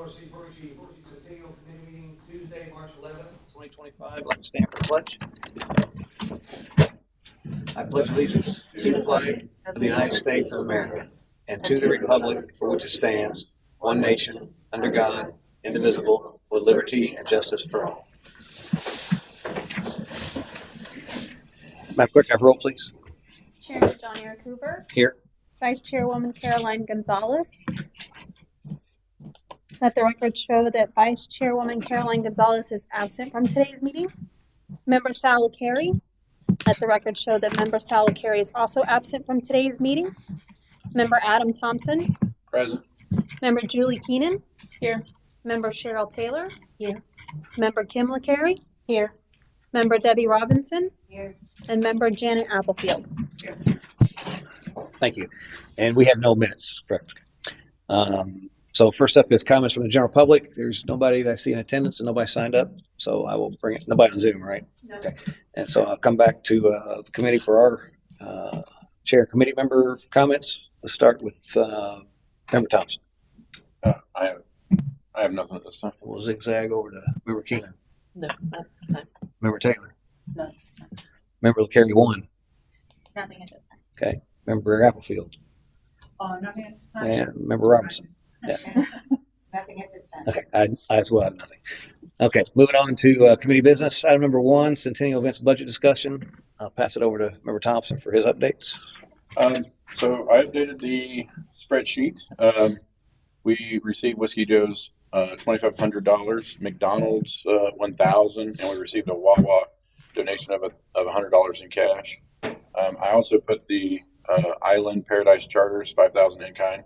North Seabury Centennial Committee meeting Tuesday, March 11th, 2025. I'd like to stand for the pledge. I pledge allegiance to the flag of the United States of America and to the republic for which it stands, one nation, under God, indivisible, with liberty and justice for all. Madam Clerk, have roll, please. Chairman John Eric Hoover. Here. Vice Chairwoman Caroline Gonzalez. Let the record show that Vice Chairwoman Caroline Gonzalez is absent from today's meeting. Member Sal Carey. Let the record show that Member Sal Carey is also absent from today's meeting. Member Adam Thompson. Present. Member Julie Keenan. Here. Member Cheryl Taylor. Here. Member Kim LaCarey. Here. Member Debbie Robinson. Here. And Member Janet Applefield. Thank you. And we have no minutes, correct? So first up is comments from the general public. There's nobody that I see in attendance and nobody signed up. So I will bring it. Nobody on Zoom, right? No. Okay. And so I'll come back to the committee for our chair and committee member comments. Let's start with Member Thompson. I have nothing at this time. We'll zigzag over to Member Keenan. No, not this time. Member Taylor. Not this time. Member LaCarey one. Nothing at this time. Okay. Member Applefield. Nothing at this time. And Member Robinson. Yeah. Nothing at this time. Okay, I as well have nothing. Okay, moving on to committee business. Item number 1, Centennial Events budget discussion. I'll pass it over to Member Thompson for his updates. So I updated the spreadsheet. We received Whiskey Joe's $2,500, McDonald's $1,000, and we received a Wawa donation of $100 in cash. I also put the Island Paradise Charters $5,000 in kind.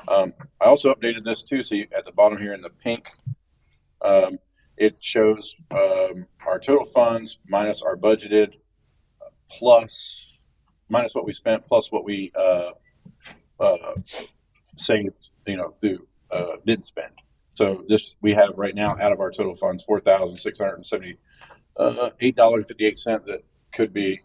I also updated this too. So at the bottom here in the pink, it shows our total funds minus our budgeted, minus what we spent, plus what we saved, through didn't spend. So this we have right now out of our total funds $4,678.58 that could be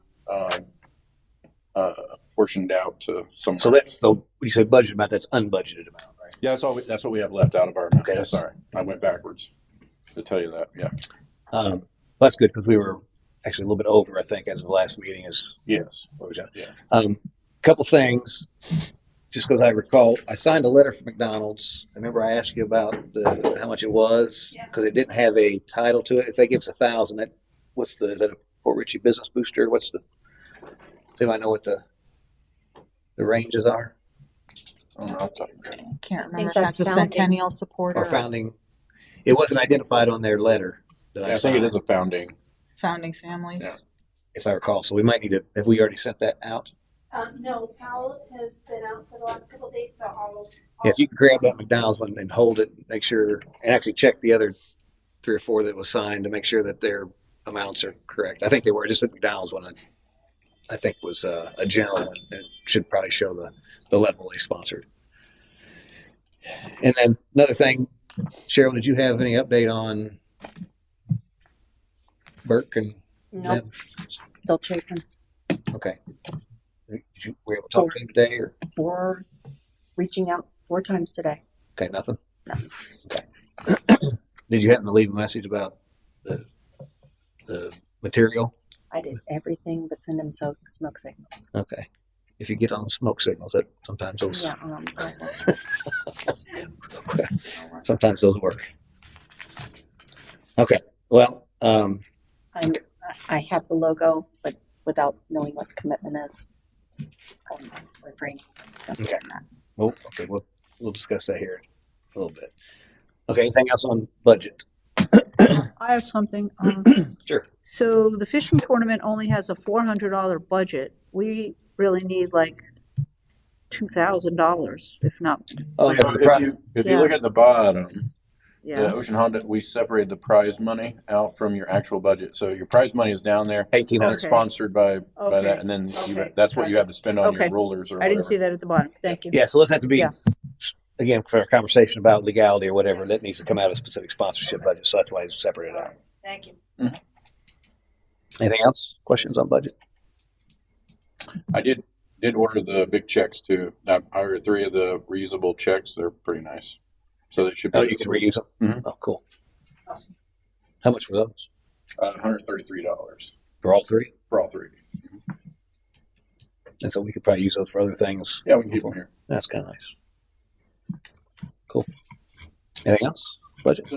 portioned out to some. So that's the when you say budget amount, that's unbudgeted amount, right? Yeah, that's what we have left out of our amount. Okay, Yeah, sorry, I went backwards to tell you that. Yeah. That's good because we were actually a little bit over, I think, as of the last meeting. Yes. What was that? Yeah. Couple things, just because I recall, I signed a letter from McDonald's. I remember I asked you about how much it was because it didn't have a title to it. If they give us $1,000, is that a Port Richey Business Booster? Does anybody know what the ranges are? Can't remember if that's that's a founding. Centennial supporter Or founding? It wasn't identified on their letter that I think it is a founding. founding families. Yeah. if I recall. So we might need to. Have we already sent that out? No, Sal has been out for the last couple of days, so I'll If you can grab that McDonald's one and hold it, make sure, and actually check the other 3 or 4 that was signed to make sure that their amounts are correct. I think they were. Just the McDonald's one, I think was a general one. It should probably show the level they sponsored. And then another thing, Cheryl, did you have any update on Burke and Nope. them? Still chasing. Okay. Were you able to talk to him today or? Reaching out 4 times today. Okay, nothing? No. Okay. Did you happen to leave a message about the material? I did everything but send him smoke signals. Okay. If you get on the smoke signals, that sometimes those Yeah, sometimes those work. Okay. Well, I have the logo, but without knowing what the commitment is. Refraining from Okay. doing that. well, okay, we'll discuss that here a little bit. Okay. Anything else on budget? I have something. Sure. So the fishing tournament only has a $400 budget. We really need like $2,000, if not. Oh, yeah, for the prize. If you Yeah. look at the bottom, Yeah. the Ocean Honda, we separated the prize money out from your actual budget. So your prize money is down there. And 1,800. it's sponsored by Okay. that, and then Okay. that's what you have to spend on your Okay. rulers or I whatever. didn't see that at the bottom. Thank you. Yeah. So let's have to be Yeah. again for a conversation about legality or whatever. That needs to come out of a specific sponsorship budget. So that's why it's separated out. Thank you. Anything else? Questions on budget? I did order the big checks too. I ordered 3 of the reusable checks. They're pretty nice. So they should be. Oh, you can reuse them? Mhm. Oh, cool. How much were those? $133 For all three? for all three. And so we could probably use those for other things. Yeah, we can keep them here. That's kind of nice. Cool. Anything else? Budget?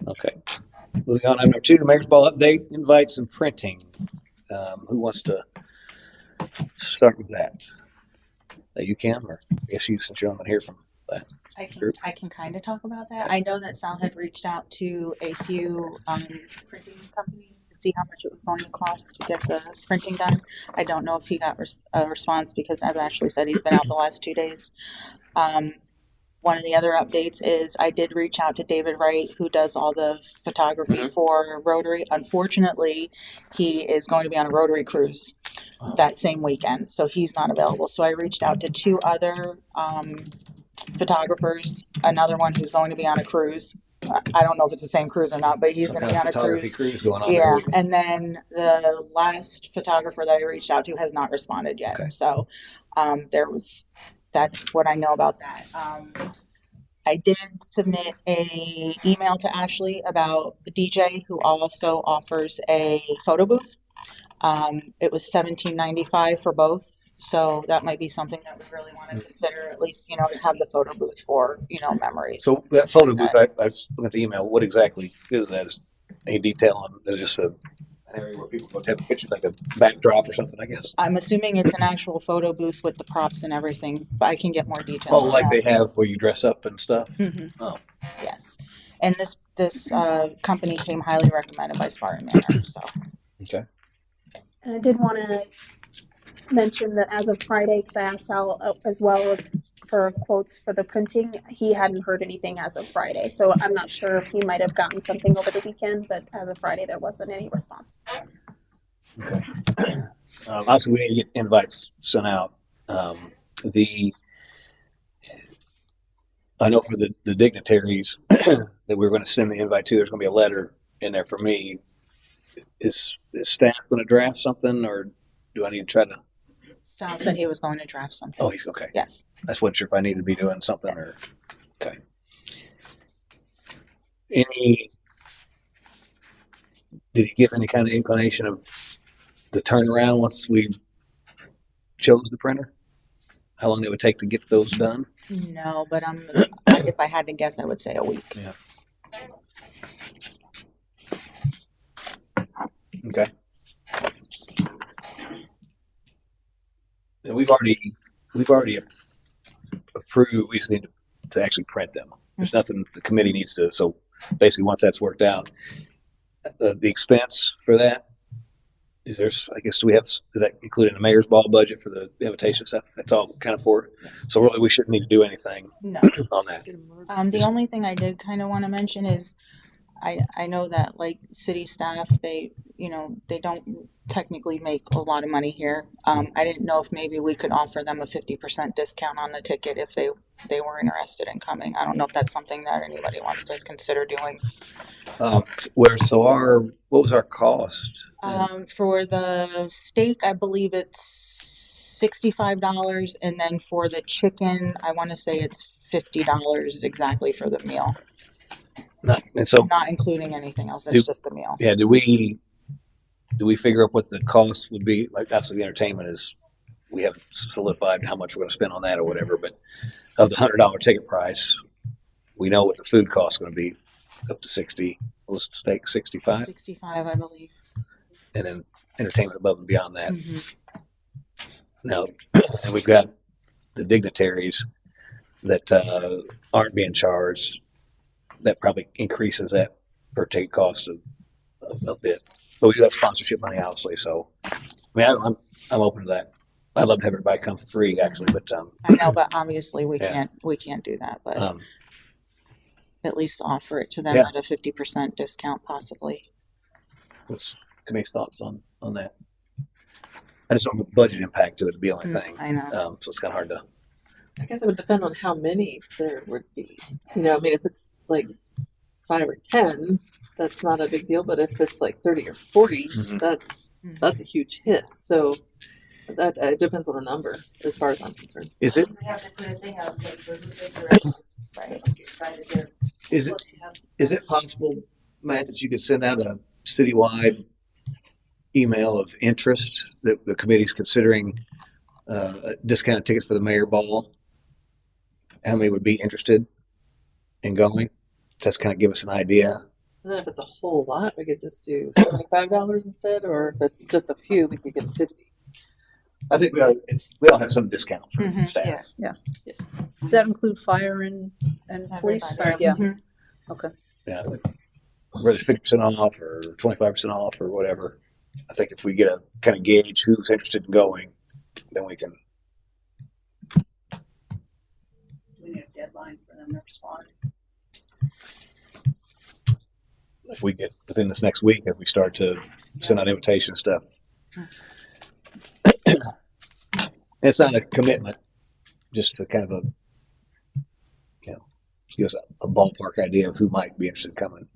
Okay. Moving on, item number 2, Mayor's Ball update, invites and printing. Who wants to start with that? You can, or I guess you, since you're not here from that. I can kind of talk about that. I know that Sal had reached out to a few printing companies to see how much it was going to cost to get the printing done. I don't know if he got a response because, as Ashley said, he's been out the last 2 days. One of the other updates is I did reach out to David Wright, who does all the photography for Rotary. Unfortunately, he is going to be on a Rotary cruise that same weekend, so he's not available. So I reached out to 2 other photographers, another one who's going to be on a cruise. I don't know if it's the same cruise or not, but he's Some going to kind be of on a photography cruise. going on Yeah, there. and then the last photographer that I reached out to has not responded yet. Okay. So that's what I know about that. I did submit a email to Ashley about the DJ who also offers a photo booth. It was $17.95 for both. So that might be something that we really want to consider, at least, to have the photo booth for, memories. So that photo booth, I was looking at the email. What exactly is that? Is any detail on? Is it just an area where people go take pictures, like a backdrop or something? I guess. I'm assuming it's an actual photo booth with the props and everything, but I can get more detail. Oh, on like that. they have where you dress up and stuff. Mhm. Oh, Yes. And this company came highly recommended by Spartan Manor. So okay. And I did want to mention that as of Friday, because I asked Sal as well as for quotes for the printing, he hadn't heard anything as of Friday. So I'm not sure if he might have gotten something over the weekend, but as of Friday, there wasn't any response. Okay. Also, we need to get invites sent out. I know for the dignitaries that we're going to send the invite to, there's going to be a letter in there for me. Is staff going to draft something, or do I need to try to? Sal said he was going to draft something. Oh, he's okay. Yes. I wasn't sure if I needed to be doing something or. Okay. Did he give any kind of inclination of the turnaround once we chose the printer? How long it would take to get those done? No, but if I had to guess, I would say a week. Yeah. Okay. And we've already approved. We just need to actually print them. There's nothing the committee needs to. So basically, once that's worked out, the expense for that is there. I guess is that included in the mayor's ball budget for the invitation stuff? That's all kind of for. So really, we shouldn't need to do anything No. on that. The only thing I did kind of want to mention is I know that like city staff, they don't technically make a lot of money here. I didn't know if maybe we could offer them a 50% discount on the ticket if they were interested in coming. I don't know if that's something that anybody wants to consider doing. What was our cost? For the steak, I believe it's $65, and then for the chicken, I want to say it's $50 exactly for the meal. Not including anything else. It's just the meal. Yeah. Do we figure out what the cost would be? Like that's the entertainment is. We haven't solidified how much we're going to spend on that or whatever. But of the $100 ticket price, we know what the food cost is going to be, up to 60. Let's take 65, 65, I believe. and then entertainment above and beyond that. Mm-hmm. Now, and we've got the dignitaries that aren't being charged. That probably increases that per ticket cost a bit. But we do have sponsorship money, obviously. So, I mean, I'm open to that. I'd love to have everybody come for free, actually. But I know, but obviously we Yeah. can't do that. But at least offer it to them Yeah. at a 50% discount, possibly. what's committee's thoughts on that? I just don't have a budget impact to it to be the only thing. I know. So it's kind of hard to. I guess it would depend on how many there would be. I mean, if it's like 5 or 10, that's not a big deal. But if it's like 30 or 40, Mhm. that's a huge hit. So that it depends on the number, as far as I'm concerned. Is it? We have to put a thing out there for who did the rest. Right. Try to get Is it possible, Matt, that you could send out a citywide email of interest that the committee's considering discounted tickets for the mayor ball? How many would be interested in going? Just kind of give us an idea. And then if it's a whole lot, we could just do $75 instead, or if it's just a few, we could get 50. I think we all have some discount for Mhm, staff. Does that include fire and police? Everybody. Yeah, Mhm. okay. Yeah, whether it's 50% off or 25% off or whatever. I think if we get a kind of gauge who's interested in going, then we can. We need a deadline for them to respond. If we get within this next week, if we start to send out invitation stuff. It's not a commitment, just to kind of give us a ballpark idea of who might be interested in coming.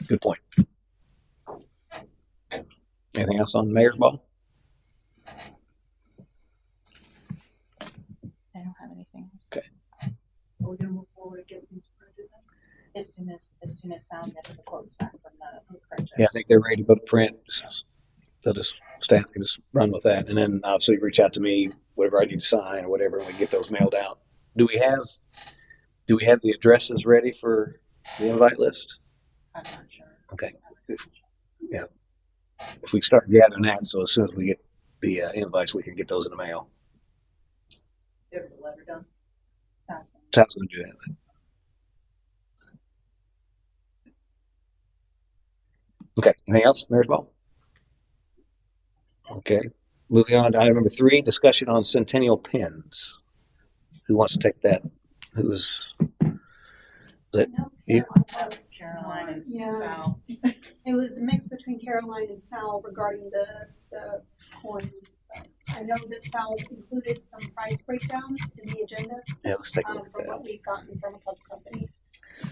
Good point. Anything else on Mayor's Ball? I don't have anything else. Okay. Are we gonna move forward to get these printed then? As soon as Sound gets the quotes back from the project. Yeah, I think they're ready to go to print. Staff can just run with that, and then obviously reach out to me, whatever I need to sign or whatever, and we get those mailed out. Do we have the addresses ready for the invite list? I'm not sure. Okay. If we start gathering that, so as soon as we get the invites, we can get those in the mail. Get the letter done. Sounds good. Sounds going to do that. Okay. Anything else, Mayor's Ball? Okay. Moving on to item number 3, discussion on Centennial pins. Who wants to take that? Who is that? You? Caroline and Yeah. Sal. It was a mix between Caroline and Sal regarding the coins. But I know that Sal included some price breakdowns in the agenda Yeah, let's take a from look at what that. we've gotten from a couple companies.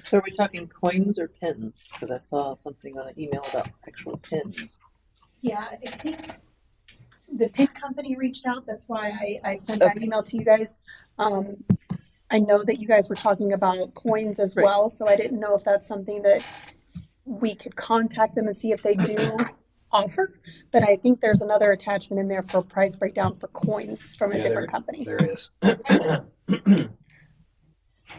So are we talking coins or pins? Because I saw something on an email about actual pins. Yeah, I think the pin company reached out. That's why I sent that Okay. email to you guys. I know that you guys were talking about coins as Right. well, so I didn't know if that's something that we could contact them and see if they do offer. But I think there's another attachment in there for a price breakdown for coins from a Yeah, different company. There is.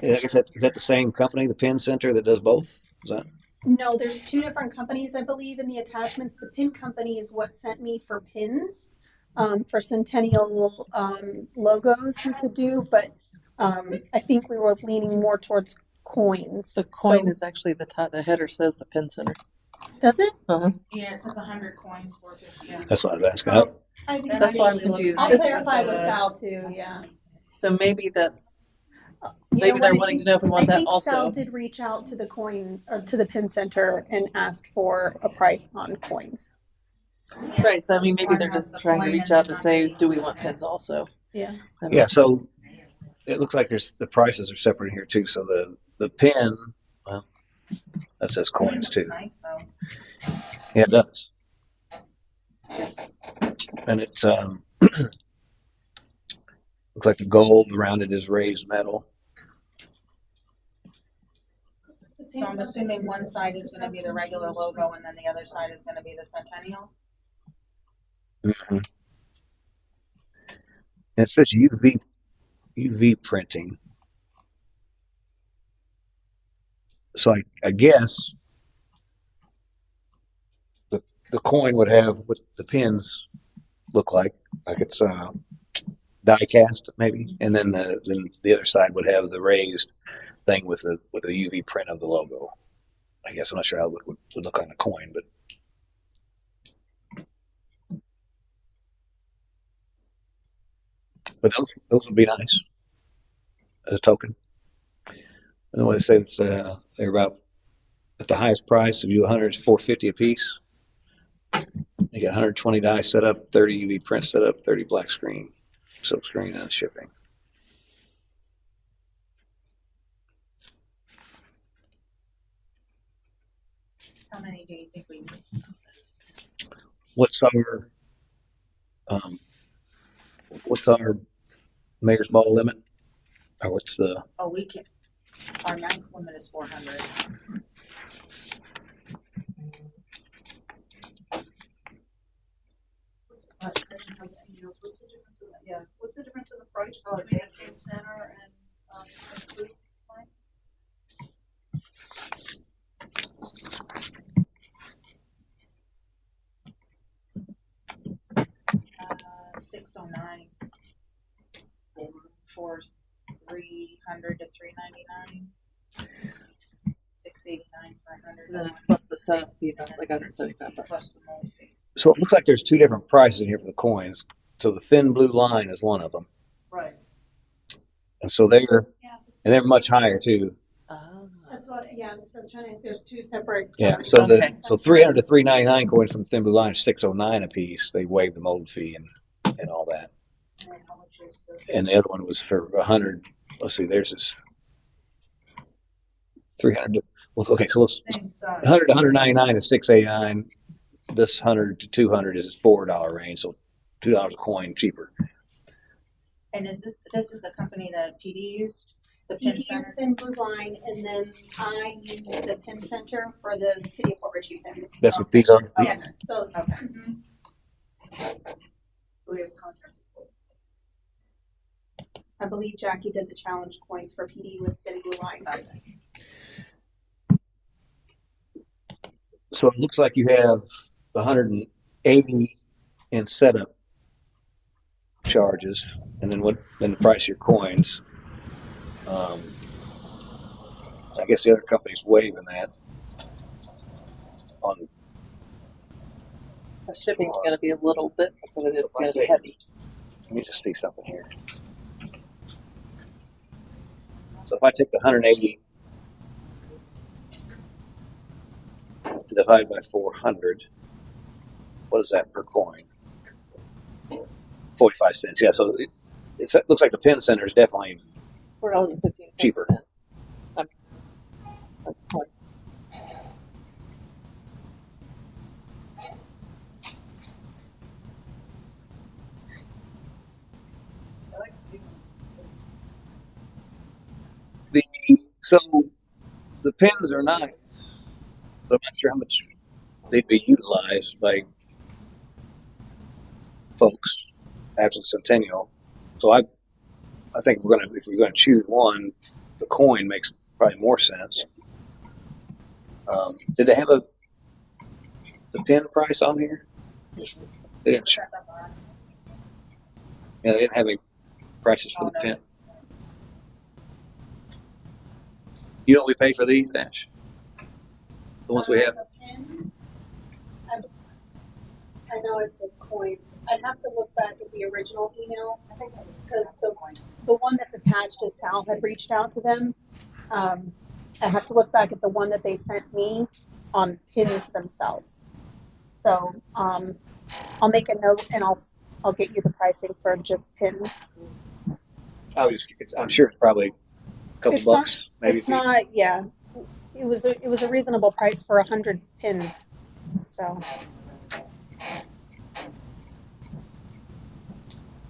Yeah, I guess is that the same company, the Pin Center, that does both? Is that? No, there's two different companies, I believe, in the attachments. The pin company is what sent me for pins, for Centennial logos we could do, but I think we were leaning more towards coins. The coin So- is actually the top, the header says the pin center. Does it? Uh-huh. Yeah, it says 100 coins, 450. Yeah. That's what I was asking. That's why I'm confused. I'll clarify with Sal too, yeah. So maybe that's, You maybe know they're what, I wanting think- to know if we want I that think Sal also. did reach out to the coin, or to the pin center and ask for a price on coins. Right, so I mean, maybe they're just trying to reach out to say, do we want pins also? Yeah. I don't Yeah, so it looks like the prices are separate here too. So the pin, well, that says coins too. Nice though. Yeah, it does. Yes. And it's looks like the gold around it is raised metal. So I'm assuming one side is going to be the regular logo, and then the other side is going to be the Centennial. Mm-hmm. And it says UV printing. So I guess the coin would have what the pins look like it's die cast maybe, and then the other side would have the raised thing with a UV print of the logo. I guess I'm not sure how it would look on a coin, but those would be nice as a token. And what they say it's they're about at the highest price of U100 is $450 a piece. You got 120 die set up, 30 UV print set up, 30 black screen, silk screen, and shipping. How many do you think we need? What's our what's our mayor's ball limit? Or what's the, Oh, we can, our max limit is 400. Yeah, what's the difference in the price between the Kid Center and, the food line? 609 for 300 to 399. 689 for 100. And then it's plus the setup fee, like $175. Plus the mold fee. so it looks like there's two different prices in here for the coins. So the thin blue line is one of them. Right. And so they're, Yeah. and they're much higher too. That's what I'm trying to, there's two separate. Yeah. So Okay. so 300 to 399 coins from the thin blue line is 609 a piece. They waived the mold fee and all that. And then how much is the And the other one was for 100. Let's see, theirs is 300 to, well, okay, so let's, Same size. 100 to 199 is 689. This 100 to 200 is $4 range, so $2 a coin cheaper. And is this is the company that PD used? The Pin PD Center? used Thin Blue Line, and then I use the Pin Center for the City of Port Richey pins. That's what these are. Yes, those. Okay. Mhm. We have contract. I believe Jackie did the challenge coins for PD with Thin Blue Line. So it looks like you have 180 in setup charges, and then then the price of your coins. I guess the other company's waiving that on. The shipping's gonna be a little bit because it is gonna be Okay. heavy. Let me just see something here. So if I take the 180 divide by 400, what is that per coin? 45 cents. Yeah, so it looks like the Pin Center is definitely $4.15 cheaper. a coin. So the pins are nice, but I'm not sure how much they'd be utilized by folks after Centennial. So I think if we're gonna choose one, the coin makes probably more sense. Did they have the pin price on here? They didn't. Yeah, they didn't have any prices for the pin. You know what we pay for these, Ash? The ones we have. Pins, I know it says coins. I'd have to look back at the original email, I think, because the one that's attached is Sal had reached out to them. I have to look back at the one that they sent me on pins themselves. So I'll make a note and I'll get you the pricing for just pins. I'm sure it's probably a couple It's not- bucks, maybe. It's not, yeah. It was a reasonable price for 100 pins. So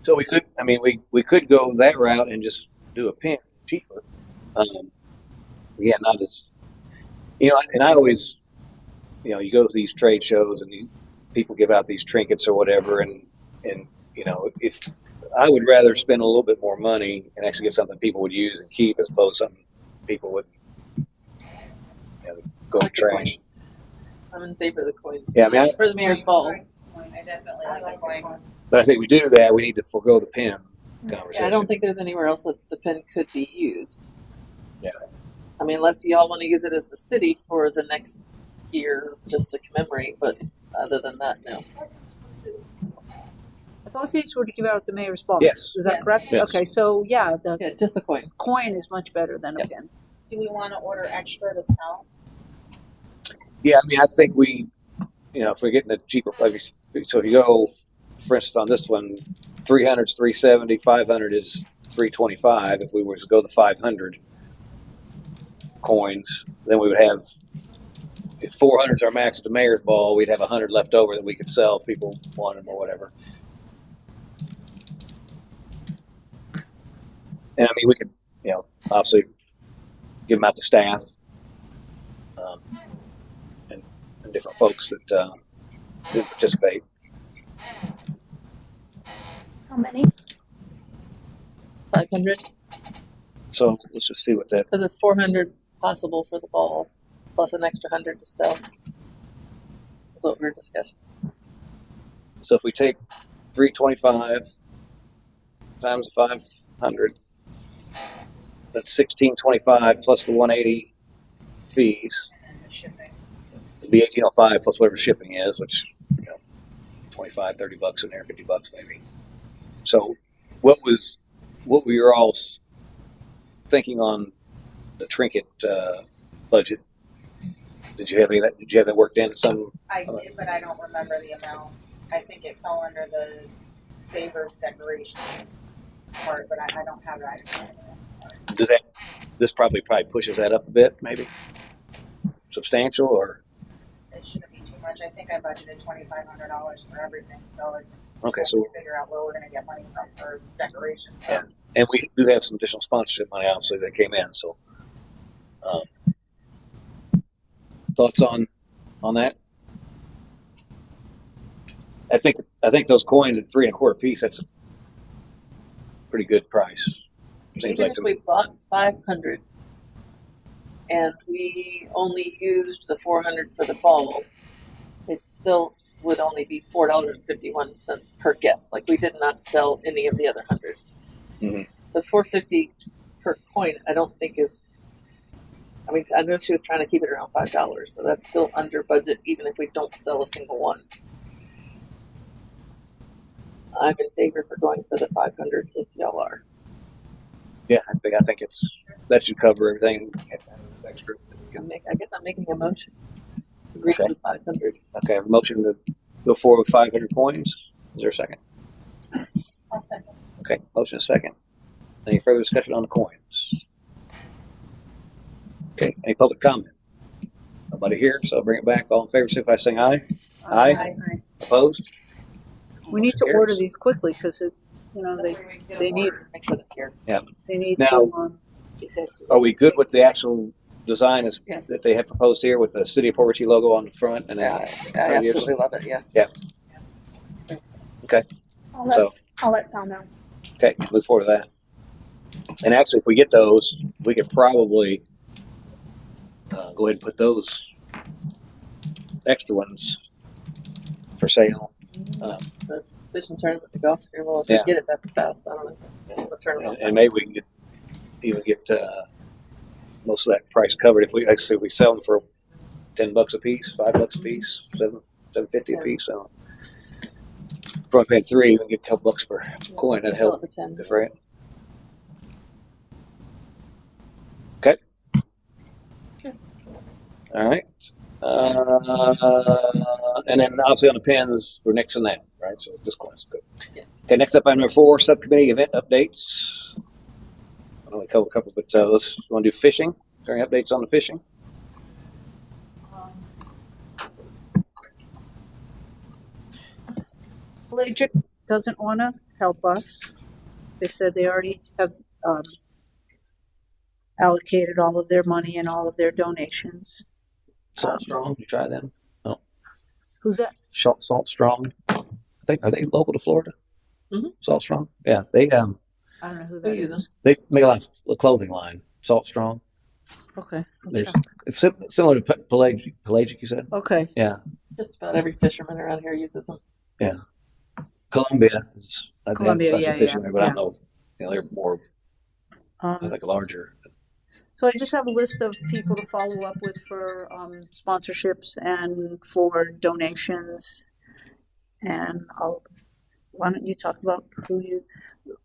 So we could, I mean, we could go that route and just do a pin cheaper. Again, not as, and I always, you go to these trade shows and people give out these trinkets or whatever, and if I would rather spend a little bit more money and actually get something people would use and keep as opposed to something people would go in the Like the trash. coins. I'm in favor of the coins. Yeah, I mean, For the mayor's ball. I definitely like the coin. but I think we do that, we need to forego the pin Yeah, conversation. I don't think there's anywhere else that the pin could be used. Yeah. I mean, unless you all want to use it as the city for the next year just to commemorate, but other than that, no. I thought these were to give out at the mayor's ball. Yes. Is that Yes. correct? Yes. Okay, so yeah, the Yeah, just the coin. coin is much better than a Yep. pin. Do we want to order extra to sell? Yeah, I mean, I think if we're getting a cheaper, so if you go, for instance, on this one, 300 is 370, 500 is 325. If we were to go the 500 coins, then we would have, if 400 is our max at the mayor's ball, we'd have 100 left over that we could sell if people wanted them or whatever. And I mean, we could, obviously give them out to staff, and different folks that did participate. How many? 500, So let's just see what that. because it's 400 possible for the ball, plus an extra 100 to sell. That's what we were discussing. So if we take 325 times the 500, that's 1625 plus the 180 fees. It'd be 1805 plus whatever shipping is, which 25, $30 in there, $50 maybe. So what were you all thinking on the trinket budget? Did you have any of that? Did you have that worked in some? I did, but I don't remember the amount. I think it fell under the favors decorations part, but I don't have that. Does that? This probably pushes that up a bit, maybe substantial, or It shouldn't be too much. I think I budgeted $2,500 for everything, so it's okay. So figure out where we're going to get money from for decorations. Yeah. And we do have some additional sponsorship money, obviously, that came in. So, thoughts on that? I think those coins at 3 1/4 piece. That's a pretty good price. Seems Even like if to we me. bought 500 and we only used the 400 for the ball, it still would only be $4.51 per guest. Like we did not sell any of the other 100. Mhm. So $4.50 per coin, I don't think is. I mean, I know she was trying to keep it around $5, so that's still under budget, even if we don't sell a single one. I'm in favor for going for the 500 if y'all are. Yeah, I think that should cover everything extra. I guess I'm making a motion. Agree Okay. to 500. Okay, I have a motion to go forward with 500 coins. Is there a second? I'll second. Okay, motion is second. Any further discussion on the coins? Okay, any public comment? Nobody here, so I'll bring it back. All in favor, signify by saying aye. Aye. Opposed? We need to Motion order carries. these quickly because they need Make sure they're here. they need Now- to. Are we good with the actual design Yes. that they have proposed here with the City of Port Richey logo on the front? And Yeah, then, I absolutely love it. Yeah. I'll let Sal know. okay, look forward to that. And actually, if we get those, we could probably go ahead and put those extra ones for sale. Fishing tournament, the golf screen. Well, if Yeah. we get it that fast, I don't know. It's a tournament. And maybe we can even get most of that price covered if we sell them for $10 a piece, $5 a piece, $7.50 a Yeah. piece. So if I paid 3, we can get a couple bucks per coin. That'd Sell help it for 10. defray it. Okay. All right. And then obviously on the pins, we're next on that, right? So this coin's good. Yes. Okay, next up, item number 4, subcommittee event updates. I only covered a couple, but let's want to do fishing. Is there any updates on the fishing? Pelagic doesn't want to help us. They said they already have allocated all of their money and all of their donations. Salt Strong, you try them? Who's that? Salt Strong. Are they local to Florida? Mhm. Salt Strong. Yeah, they I don't know who that We use is. they make a lot of clothing line. Salt Strong. Okay. I'll There's- check. It's similar to pelagic. You said. Okay. Yeah, Just about every fisherman around here uses them. Columbia. I've Columbia, some yeah, fishing yeah, there, but I yeah. don't know. They're more Um, larger. So I just have a list of people to follow up with for sponsorships and for donations. And why don't you talk about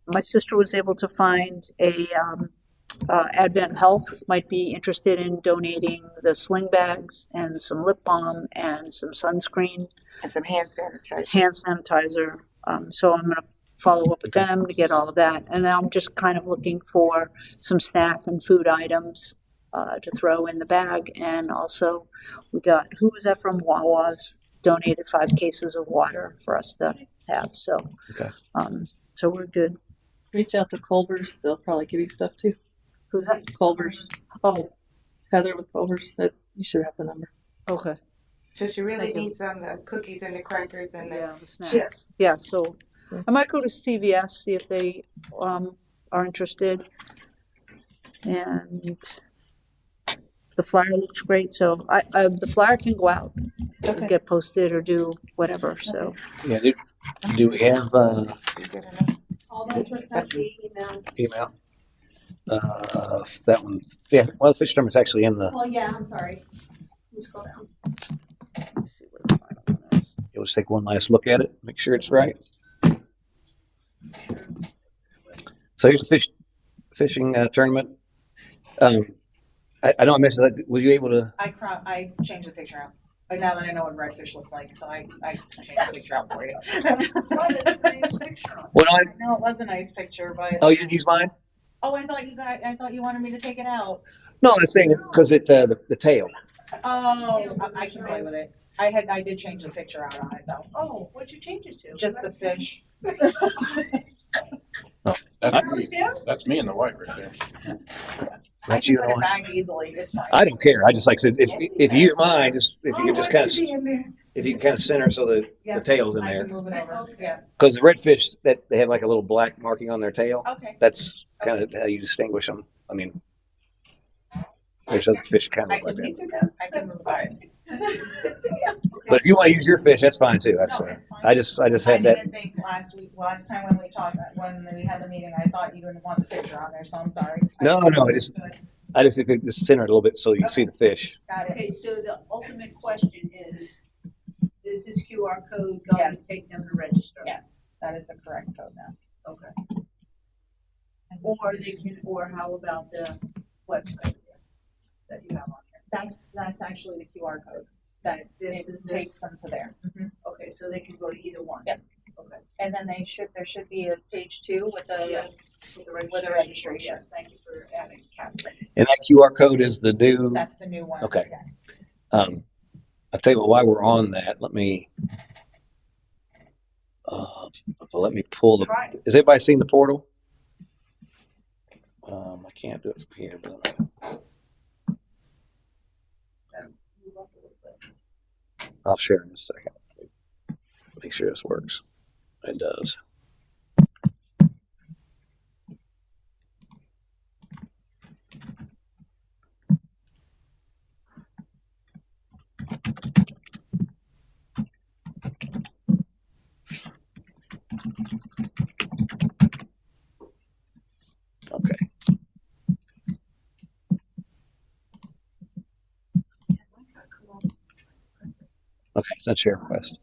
my sister was able to find a Advent Health might be interested in donating the sling bags and some lip balm and some sunscreen, And some hand sanitizer. So I'm going to follow up with them to get all of that. And now I'm just kind of looking for some snack and food items to throw in the bag. And also who was that from Wawa's donated 5 cases of water for us to have. So, Okay. so we're good. Reach out to Culver's. They'll probably give you stuff too. Who's that? Culver's. Oh, Heather with Culver's. You should have the number. okay. So she really Thank you. needs the cookies and the crackers and the Yeah, the snacks. chips. Yeah, so I might go to CVS, see if they are interested. And the flyer looks great, so the flyer can go out, Okay. get posted or do whatever, so. Yeah. Do we have All those were sent via email. email? That one's yeah. Well, the fish tournament's actually in the. Well, yeah, I'm sorry. Let me scroll down. Let's see what the final one is. You'll just take one last look at it, make sure it's right. So here's a fishing tournament. I know I mentioned that. Were you able to? I changed the picture out. But now that I know what redfish looks like, so I changed the picture out for you. Well, no, I know it was a nice picture, but oh, you didn't use mine? oh, I thought you wanted me to take it out. No, I'm saying because the tail. Oh, I can play with it. I did change the picture out on it though. Oh, what'd you change it to? Just the fish. That's me. That's me in the white right there. I That's can you. put know it what? back easily. It's fine. I don't care. I just like I said, if you use mine, just if you could just kind of if you can kind of center so the tail's in I there. can move it over. Yeah. Because the redfish that they have like a little black marking on their tail. Okay. That's kind of how you distinguish them. I mean, there's other fish that kind I of look can, like that. I can move it. But if you want to use your fish, that's fine too. No, it's fine. I just I had that. didn't think last time when we talked, when we had the meeting, I thought you didn't want the picture on there, so I'm sorry. No, I just if it just center it a little bit so you can see the fish. Got it. Okay, so the ultimate question is this QR code going to Yes. take them to register? Yes, that is the correct code now. Okay. Or they can, or how about the website that you have on there? That's actually the QR code that This it is takes this, them to there. okay, so they can go to either one? Yep. Okay. And then there should be a page 2 with the Yes, with the registration. Yes, thank you for adding Catherine. And that QR code is the new. that's the new one. Okay. Yes. I'll tell you what, while we're on that, let me pull the. Try it. Has everybody seen the portal? I can't do it from here, but Move up a little bit. I'll share in a second. Make sure this works. It does. Okay. Okay, so that's share request.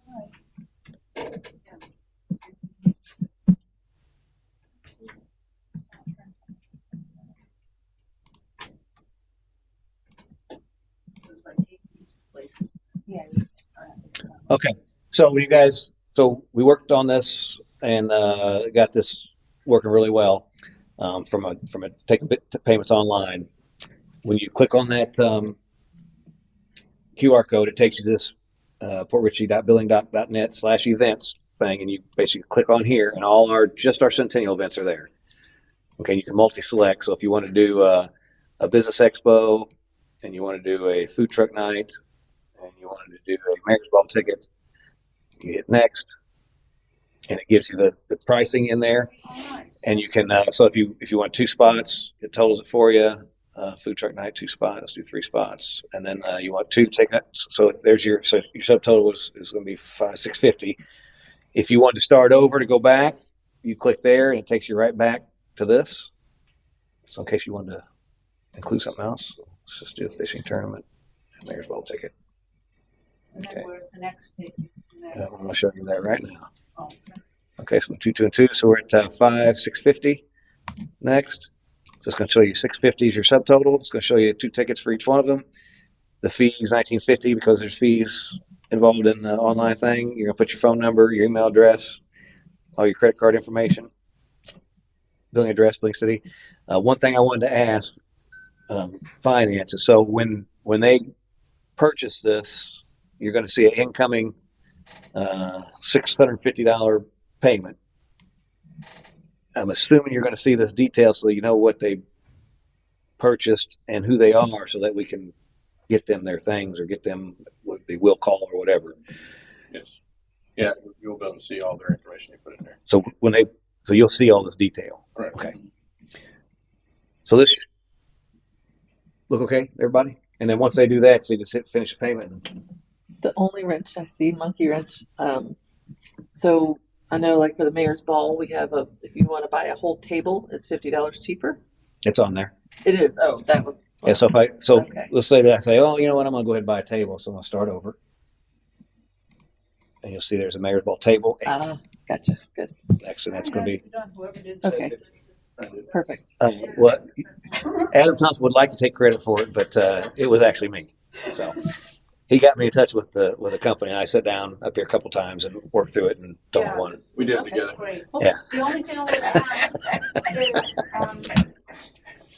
Yeah. Okay, so you guys, so we worked on this and got this working really well from a taking payments online. When you click on that QR code, it takes you to this portritchie.billing.net/events thing, and you basically click on here, and all our Centennial events are there. Okay, you can multi-select. So if you want to do a business expo, and you want to do a food truck night, and you wanted to do a marriage ball ticket, you hit next, and it gives you the pricing in there. Oh, nice. And you can so if you want 2 spots, it totals it for you. Food truck night, 2 spots. Let's do 3 spots, and then you want 2 tickets. So if there's your subtotal is going to be $650. If you want to start over to go back, you click there, and it takes you right back to this. So in case you wanted to include something else, let's just do a fishing tournament and mayor's bowl ticket. And Okay. then where's the next ticket? I'm going to show you that right now. Oh, Okay, so 2, 2, and 2. So we're at 650 next. So it's going to show you 650 is your subtotal. It's going to show you 2 tickets for each one of them. The fee is $19.50 because there's fees involved in the online thing. You're going to put your phone number, your email address, all your credit card information, billing address, billing city. One thing I wanted to ask, finances. So when they purchase this, you're going to see an incoming $650 payment. I'm assuming you're going to see this detail so you know what they purchased and who they are, so that we can get them their things or get them what they will call or whatever. Yes. Yeah, you'll be able to see all their information they put in there. So so you'll see all this detail. Correct. Okay. So this look okay, everybody? And then once they do that, so you just finish the payment. The only wrench I see, monkey wrench. So I know, like for the mayor's ball, we have if you want to buy a whole table, it's $50 cheaper. It's on there. It is. Oh, that was. Yeah. So okay. let's say that I say, oh, you know what? I'm going to go ahead and buy a table. So I'm going to start over. And you'll see there's a mayor's ball table. Gotcha. Good. Next, and that's going to be Whoever did Okay. Perfect. what Adam Thompson would like to take credit for it, but it was actually me. So he got me in touch with the company, and I sat down up here a couple times and worked through it and told him one. We did it Okay. together. Great. Yeah. The only thing I want to ask is,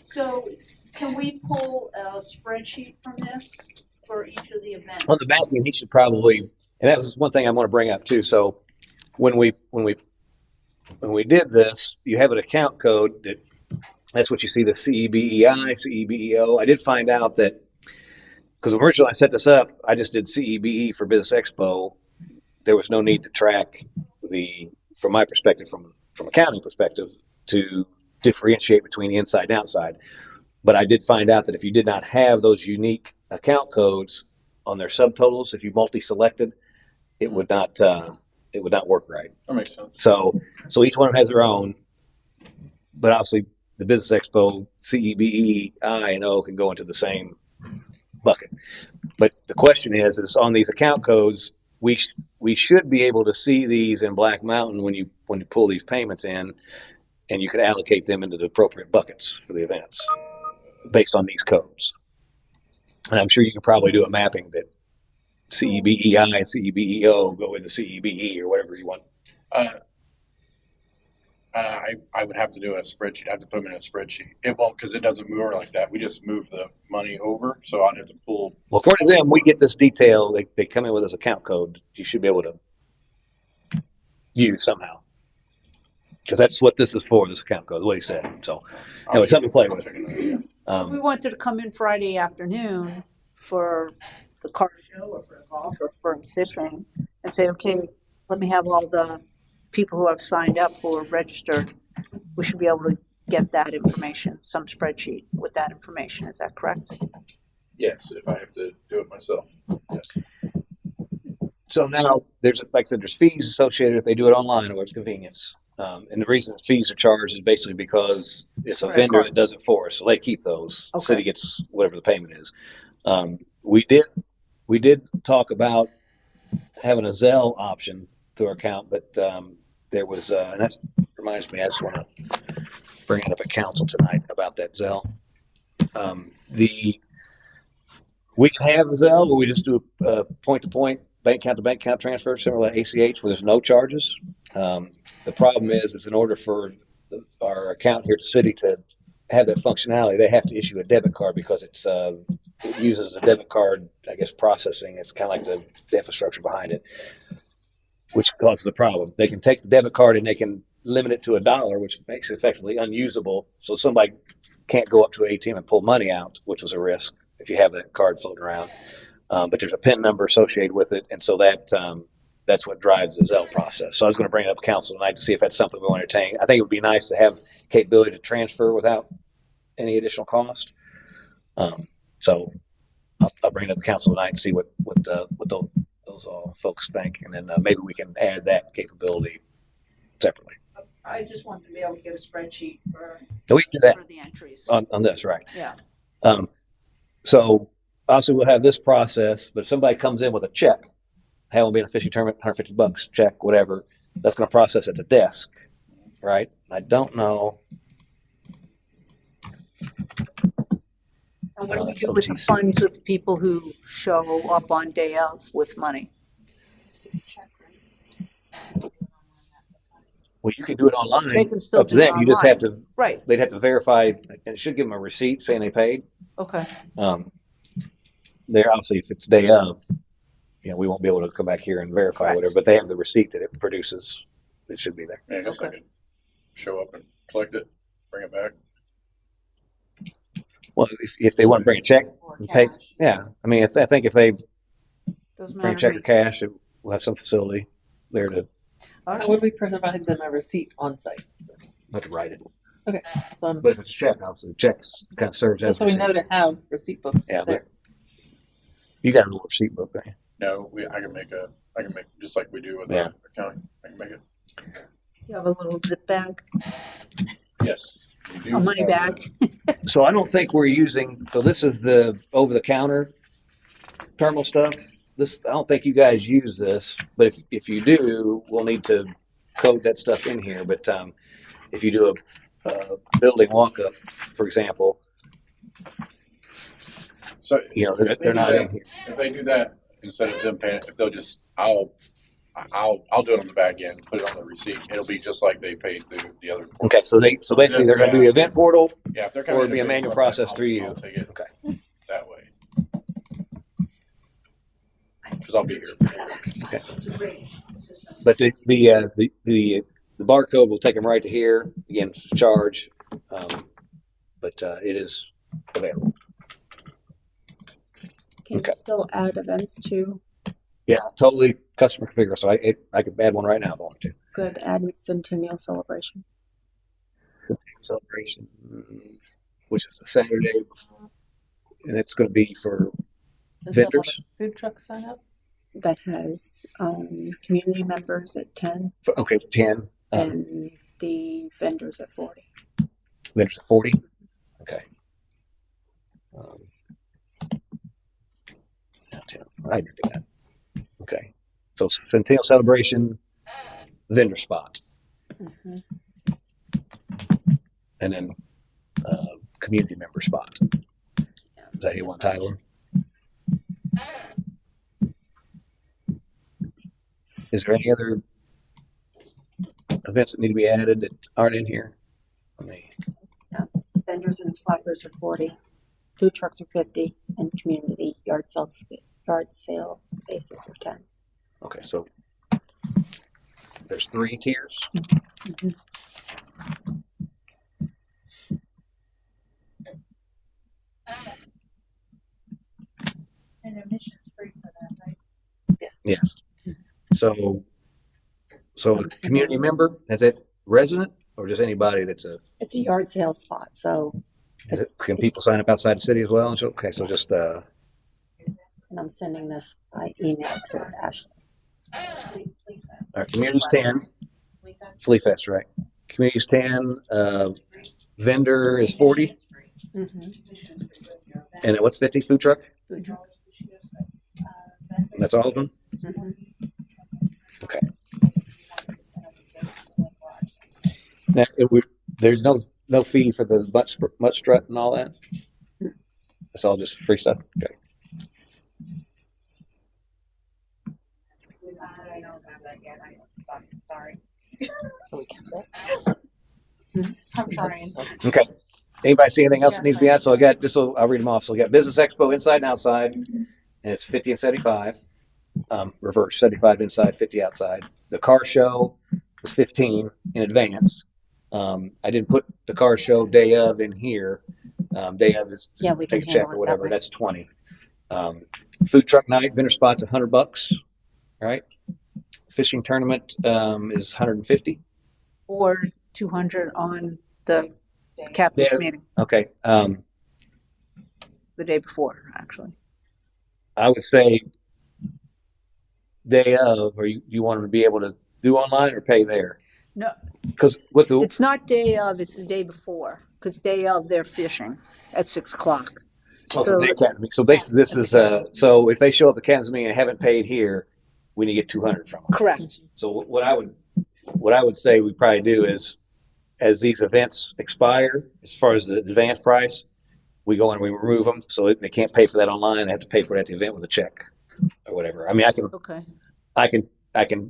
so can we pull a spreadsheet from this for each of the events? On the back end, he should probably, and that was one thing I want to bring up too. So when we did this, you have an account code that's what you see, the CEBEI, CEBEO. I did find out that because originally I set this up, I just did CEBE for Business Expo. There was no need to track from my perspective, from accounting perspective, to differentiate between the inside and outside. But I did find out that if you did not have those unique account codes on their subtotals, if you multi-selected, it would not work right. That makes sense. So each one has their own, but obviously the Business Expo CEBE I and O can go into the same bucket. But the question is on these account codes, we should be able to see these in Black Mountain when you pull these payments in, and you can allocate them into the appropriate buckets for the events based on these codes. And I'm sure you could probably do a mapping that CEBEI and CEBEO go into CEBE or whatever you want. I would have to do a spreadsheet. I have to put them in a spreadsheet. It won't, because it doesn't move like that. We just move the money over, so I'd have to pull. Well, according to them, we get this detail. They come in with this account code. You should be able to use somehow, because that's what this is for. This account code, what he said. So, anyway, something to play with. If we wanted to come in Friday afternoon for the car show or for golf or for fishing and say, okay, let me have all the people who have signed up, who are registered, we should be able to get that information, some spreadsheet with that information. Is that correct? Yes, if I have to do it myself. Yes. So now there's, like I said, there's fees associated if they do it online or it's convenience. And the reason fees are charged is basically because it's a Credit vendor that cards. does it for us, so they keep those. The Okay. city gets whatever the payment is. We did talk about having a Zelle option through our account, but there was, and that reminds me, I just want to bring it up at council tonight about that Zelle. We can have the Zelle, but we just do a point-to-point, bank account transfer, similar to ACH, where there's no charges. The problem is in order for our account here at the city to have that functionality, they have to issue a debit card because it uses a debit card, I guess, processing. It's kind of like the infrastructure behind it, which causes a problem. They can take the debit card and they can limit it to $1, which makes it effectively unusable. So somebody can't go up to an ATM and pull money out, which was a risk if you have that card floating around. But there's a PIN number associated with it, and so that's what drives the Zelle process. So I was going to bring it up to council tonight to see if that's something we want to entertain. I think it would be nice to have capability to transfer without any additional cost. So I'll bring it up to council tonight and see what those all folks think, and then maybe we can add that capability separately. I just want to be able to get a spreadsheet for. So we can do that For the entries. on this, right? Yeah. So obviously we'll have this process, but if somebody comes in with a check, have them be an official term, $150 check, whatever, that's going to process at the desk, right? I don't know. And what do we that's do with the OTC. funds with the people who show up on day of with money? Well, you can do it online. They can still Up to do it them. You just have to. Right, They'd have to verify, and it should give them a receipt saying they paid. okay. They're obviously, if it's day of, we won't be able to come back here and verify Correct. whatever, but they have the receipt that it produces. It should be there. Yeah, I guess I Okay. could show up and collect it, bring it back. Well, if they want to bring a check Or and pay, cash. yeah. I mean, I think if they Doesn't bring a matter check to or me. cash, we'll have some facility there to How would we provide them a receipt on site? have to write it. So I'm, But if it's a check, obviously, the checks kind of serves just as so we know receipt. to have receipt books Yeah, there. You got a little receipt book, right? No, I can make just like we do with Yeah. accounting. I can make it. You have a little zip bag, Yes. we do a money have bag. So I don't think we're using. So this is the over-the-counter terminal stuff. This I don't think you guys use this, but if you do, we'll need to code that stuff in here. But if you do a building walk-up, for example, So you know if they they're do not that- in here. If they do that instead of them paying, if they'll just, I'll do it on the back end, put it on the receipt. It'll be just like they paid through the other. Okay, so basically they're going to do the event portal. Yeah, if they're Or coming, it'd be a to manual Facebook, process I'll- through you. I'll take it Okay. that way. Because I'll be here. It's a great system. But the barcode will take them right to here. Again, it's a charge, but it is available. Can Okay. you still add events to Yeah, totally customer configure. So I could add one right now if I want to. good add Centennial celebration? Celebration, which is a Saturday, and it's going to be for Does that have a vendors. Food truck sign up? That has community members at 10 Okay, 10 and the vendors at 40. vendors at 40. Okay. Now 10. I did that. Okay. So Centennial Celebration vendor spot, Mhm. and then community member spot. Is that how you want to title them? Is there any other events that need to be added that aren't in here? I mean, Vendors and swappers are 40. Food trucks are 50, and community yard sale spaces are 10. okay, so there's 3 tiers. And admission's free for that, right? Yes. Yes. So a community member, is it resident or just anybody that's a, It's a yard sale spot, so is it, can people sign up outside the city as well? And so, okay, so just, and I'm sending this by email to Ashley. our community's 10, Flea Fest, right? Community's 10, vendor is 40, and what's 50 food truck? Food truck. That's all of them? Okay. Now, there's no fee for the butt strut and all that? It's all just free stuff? Okay. I don't have that yet. I'm sorry. We kept that. I'm trying. Okay. Anybody see anything else that needs to be added? So I got this. I'll read them off. So I got Business Expo inside and outside, and it's 50 and 75. Reverse 75 inside, 50 outside. The car show was 15 in advance. I didn't put the car show day of in here. Day of is just Yeah, we take a can check handle or it whatever. that way. That's 20. Food truck night vendor spots $100. Right. Fishing tournament is 150. Or 200 on the captain's Yeah. meeting, Okay. the day before, actually. I would say day of, or you want them to be able to do online or pay there? No, Because with the it's not day of, it's the day before, because day of, they're fishing at 6 o'clock. so the academy. So basically, this is so if they show up at the academy and haven't paid here, we need to get 200 from them. Correct. So what I would say we probably do is, as these events expire, as far as the advance price, we go and we remove them so that they can't pay for that online. They have to pay for it at the event with a check or whatever. I mean, Okay.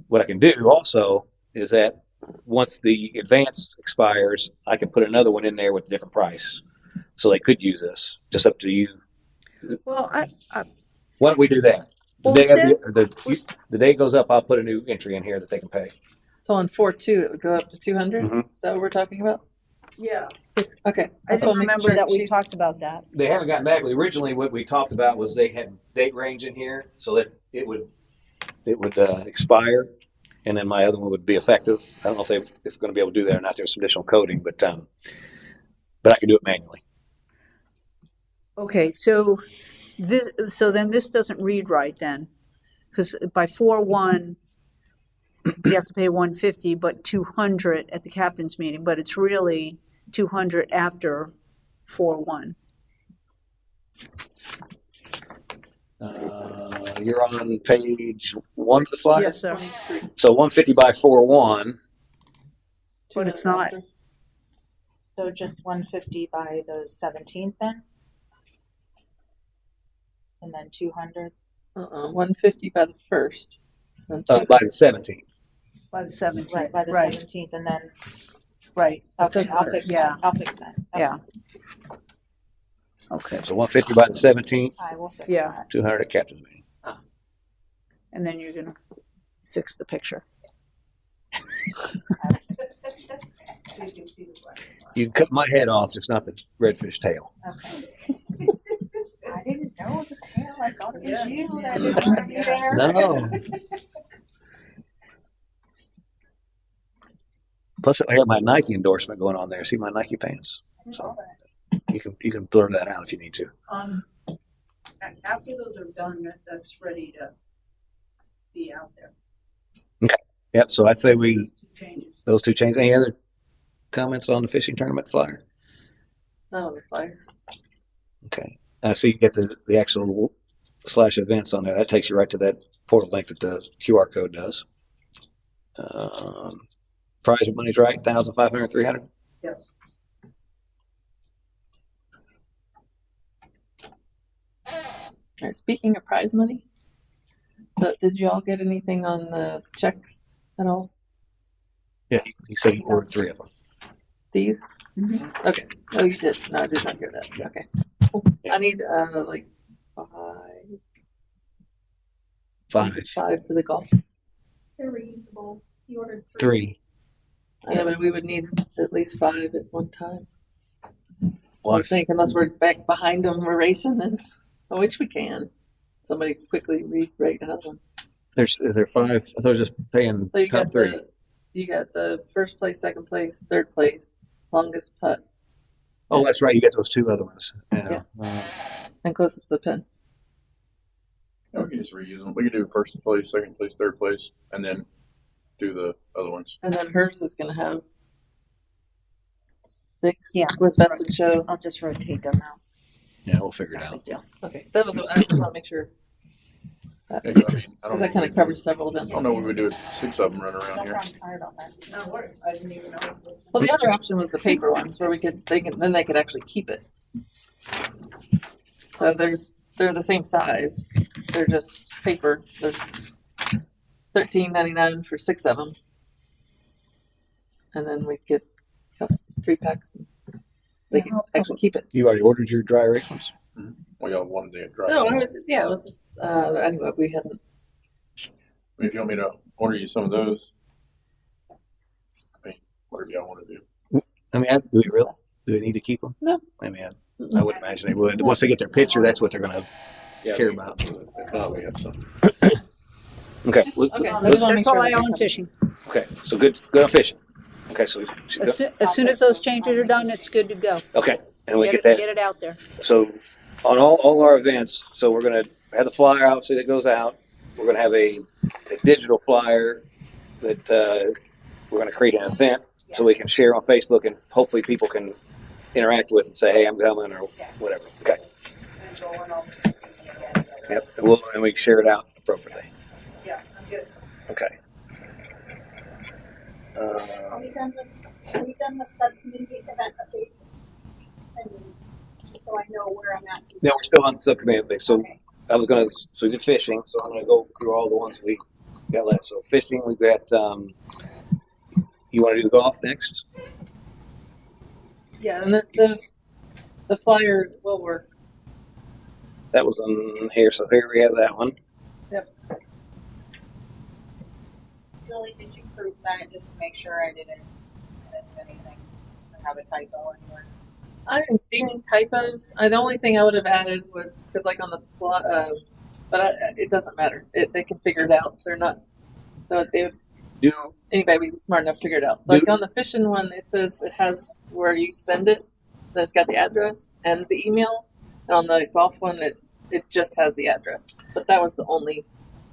what I can do also is that once the advance expires, I can put another one in there with a different price. So they could use this. Just up to you. Well, Why don't we do that? The Well, day, Sam- the day goes up, I'll put a new entry in here that they can pay. So on 4.2, it would go up to 200? Mhm. Is that what we're talking about? Yeah, Okay. I that's what didn't makes remember sure that we she's- talked about that. They haven't gotten back. Originally, what we talked about was they had date range in here so that it would expire, and then my other one would be effective. I don't know if they're going to be able to do that or not. There's some additional coding, but I can do it manually. Okay, so then this doesn't read right then, because by 4/1, you have to pay 150, but 200 at the captain's meeting, but it's really 200 after 4/1. You're on page 1 of the flyer. Yes, sir. 23. So 150 by 4.1. But it's 200 not. after. So just 150 by the 17th then? And then 200? 150 by the 1st. Then By the 17th. By the 17th. Right, by the Right, 17th, and then, right, okay, says the I'll fix yeah. that, I'll fix that. Okay. yeah. Okay, So 150 by the 17th, I will fix Yeah. that. 200 at captain's meeting. and then you're gonna fix the picture. You can cut my head off, just not the redfish tail. Okay. I didn't know the tail, I thought it was you that didn't want to be there. No. Plus, I got my Nike endorsement going on there. See my Nike pants? So you can blur that out if you need to. After those are done, that's ready to be out there. Yep. So I'd say we Those two changes. those two changes. Any other comments on the fishing tournament flyer? Not on the flyer. Okay. So you get the actual /events on there. That takes you right to that portal link that the QR code does. Prize money's right, 1,500, 300. Yes. All right, speaking of prize money, did you all get anything on the checks at all? Yeah, he said he ordered 3 of them. These? Mm-hmm. Okay. Oh, you did. No, I did not hear that. Okay. I need like 5, 5 for the golf. They're reusable. You ordered 3. I know, but we would need at least 5 at one time. Well, I think, unless we're back behind them, we're racing, and which we can. Somebody quickly rewrite another one. is there 5? I thought I was just paying So you top got 3. you got the first place, second place, third place, longest putt, Oh, that's right. You got those 2 other ones. Yeah. Yes. and closest to the pin. Yeah, we can just reuse them. We can do first place, second place, third place, and then do the other ones. And then hers is going to have 6 Yeah, with that's best in show. I'll just rotate them out. Yeah, we'll figure it Not a out. big deal. Okay, that was. I just want to make sure Yeah, 'cause I mean, I don't because know. that kind of covers several events. I don't know what we would do with 6 of them running No around here. problem, sorry about that. No worries. I didn't even know. Well, the other option was the paper ones where they could actually keep it. So they're the same size. They're just paper. There's $13.99 for 6 of them, and then we get 3 packs. And they can actually keep it. You already ordered your dry erase ones? Well, y'all wanted to drive. No, it was just anyway. We hadn't. I mean, if you want me to order you some of those, I mean, whatever y'all want to do. I mean, do they need to keep them? No. I mean, I would imagine they would. Once they get their picture, that's what they're going to care about. If not, we have some. Okay. Okay, I just wanna That's make all sure I that own we fishing. Okay. So good on fishing. Okay. So As soon as those changes are done, it's good to go. okay, and we Get get it, that. get it out there. So on all our events, so we're going to have the flyer obviously that goes out. We're going to have a digital flyer that we're going to create an event so we can share on Facebook and hopefully people can interact with and say, hey, I'm coming or whatever. Okay. Yep. And we can share it out appropriately. Yeah, I'm good. Okay. Are we done with subcommittee event updates? And just so I know where I'm at. Now we're still on the subcommittee thing. So so we did fishing. So I'm going to go through all the ones we got left. So fishing, we've got, you want to do the golf next? Yeah, and the flyer will work. That was on here. So here we have that one. Julie, did you approve that just to make sure I didn't miss anything or have a typo anywhere. I didn't see any typos. The only thing I would have added was because, like on the it doesn't matter. They can figure it out. They're not. So they would. Do Anybody would be smart enough to figure it out. Like on the fishing one, it says it has where you send it. That's got the address and the email. And on the golf one, it just has the address. But that was the only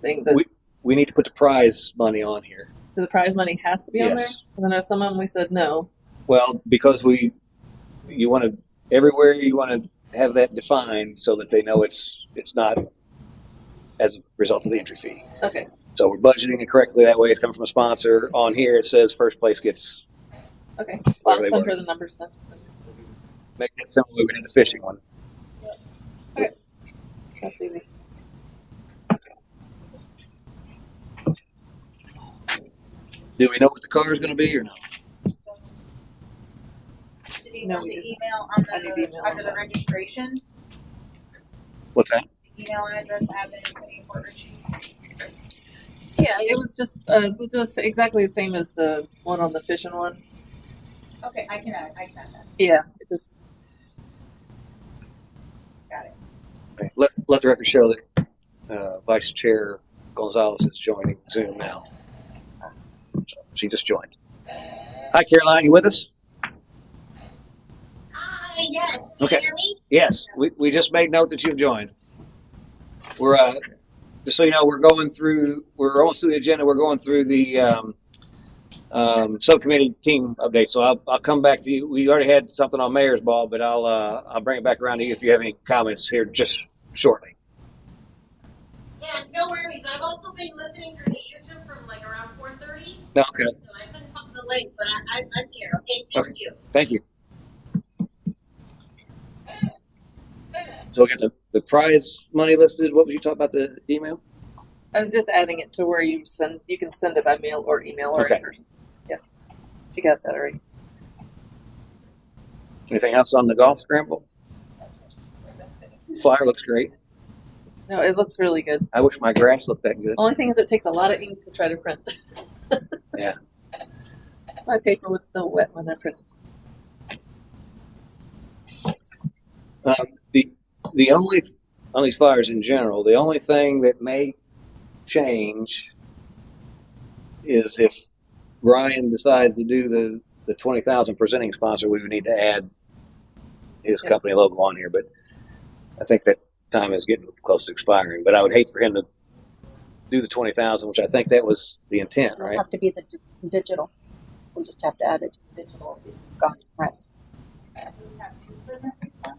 thing that we need to put the prize money on here? the prize money has to be on there. Yes. Because I know some of them we said no. Well, because you want to everywhere you want to have that defined so that they know it's not as a result of the entry fee. Okay. So we're budgeting it correctly. That way, it's coming from a sponsor. On here, it says first place gets. Okay. Well, I'll They send were. her the numbers then. Make that similar we did the fishing one. That's easy. Do we know what the car is going to be or no? Did you No, know we the didn't. email on I need the email on under the that. registration? What's that? The email address admin city Porter sheet. Yeah, it was just exactly the same as the one on the fishing one. Okay, I can add that. Yeah, it just Got it. Okay. Let the record show that Vice Chair Gonzalez is joining Zoom now. She just joined. Hi, Caroline. You with us? Hi, yes. Can Okay. you hear me? Yes. We just made note that you've joined. We're just so you know, we're almost through the agenda. We're going through the subcommittee team update. So I'll come back to you. We already had something on Mayor's Ball, but I'll bring it back around to you if you have any comments here just shortly. Yeah, no worries. I've also been listening through the YouTube from like around 4:30. Okay. So I couldn't come to the link, but I'm here. Okay, thank Okay. you. Thank you. So we got the prize money listed. What was you talking about the email? I'm just adding it to where you can send it by mail or email or Okay. in person. Yeah, you got that already. Anything else on the golf scramble? Flyer looks great. No, it looks really good. I wish my grass looked that good. Only thing is, it takes a lot of ink to try to print. Yeah. My paper was still wet when I printed. The only on these flyers in general, the only thing that may change is if Ryan decides to do the 20,000 presenting sponsor, we would need to add his company logo on here. But I think that time is getting close to expiring. But I would hate for him to do the 20,000, which I think that was the intent, It'll right? have to be the digital. We'll just have to add it to the digital. if you've gone to print. We have 2% response.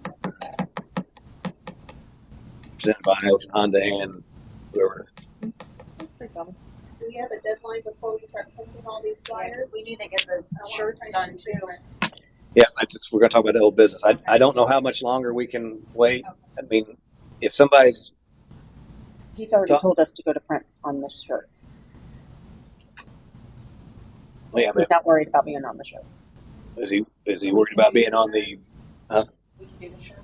Presented by Honda and whoever. That's pretty common. Do we have a deadline before we start printing all these flyers? We need to get the shirts done too. Yeah, we're going to talk about the old business. I don't know how much longer we can wait. I mean, if somebody's He's already told us to go to print on the shirts. He's not worried about being on the shirts. is he worried about being on the? We can do the shirt.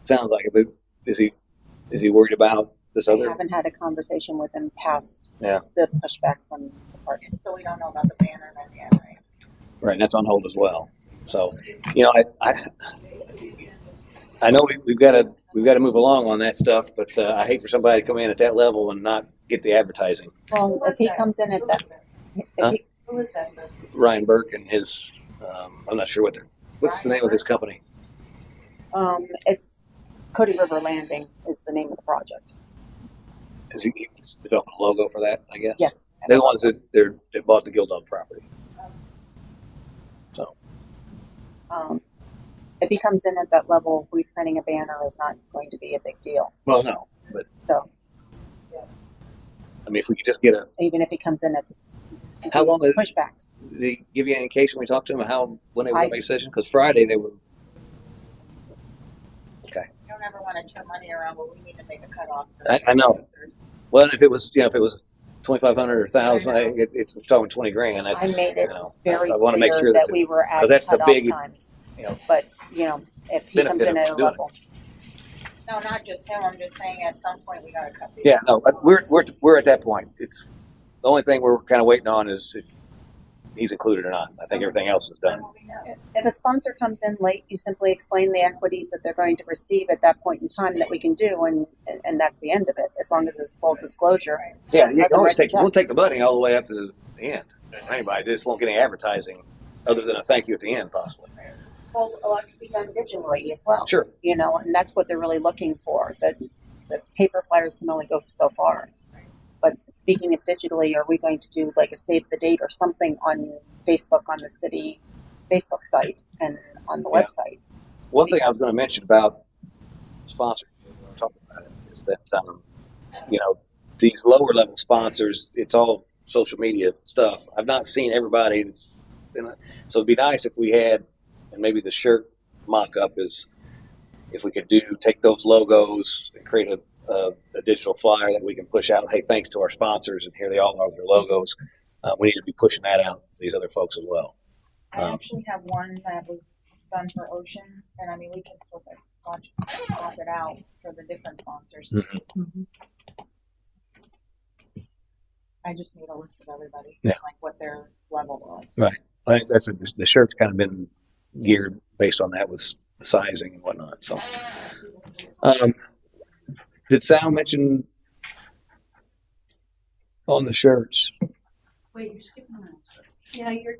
Sounds like it, but is he worried about this I other? haven't had a conversation with him past Yeah. the pushback from the party. So we don't know about the banner then yet, right? Right, and that's on hold as well. So, I know we've got to move along on that stuff, but I hate for somebody to come in at that level and not get the advertising. Well, if he comes in at that, Who is that? Ryan Burke and his, I'm not sure what's the name of his company. it's Cody River Landing is the name of the project. Is he's developing a logo for that? I guess. Yes. They're the ones that bought the Gildog property. So. If he comes in at that level, reprinting a banner is not going to be a big deal. Well, no, but So I mean, if we could just get even if he comes in at this, How long is- pushback? did they give you an indication when we talked to them when they were going to make a decision? Because Friday they were. Okay. You don't ever want to turn money around, but we need to make a cutoff. I know. Well, if it was 2,500 or 1,000, I know. it's we're talking 20 grand. That's I made it very I want to make clear sure that that we were at 'cause that's the cutoff big, times. you know, But if he comes benefit in of at a doing it. level, No, not just him. I'm just saying at some point we got to cut these. Yeah, no, we're at that point. the only thing we're kind of waiting on is if he's included or not. I think everything else is done. If a sponsor comes in late, you simply explain the equities that they're going to receive at that point in time that we can do, and that's the end of it, as long as it's full disclosure. Yeah, you can always Otherwise, take, we'll take the money all the way up to the end. Anybody just won't get any advertising other than a thank you at the end, possibly. Well, a lot can be done digitally as well. Sure. You know, and that's what they're really looking for. The paper flyers can only go so far. But speaking of digitally, are we going to do like a save the date or something on Facebook, on the city Facebook site and on the website? One thing I was going to mention about sponsors, when we're talking about it, is that, these lower level sponsors, it's all social media stuff. I've not seen everybody that's in it. So it'd be nice if we had, and maybe the shirt mock up is, if we could take those logos and create a digital flyer that we can push out. Hey, thanks to our sponsors, and here they all are with their logos. We need to be pushing that out to these other folks as well. I actually have one that was done for Ocean, and I mean, we can swap it out for the different sponsors. Mm-hmm. I just need a list of everybody, Yeah. like what their level was. Right. I think the shirt's kind of been geared based on that with sizing and whatnot. So, did Sal mention on the shirts? Wait, you're skipping one. Yeah, you're.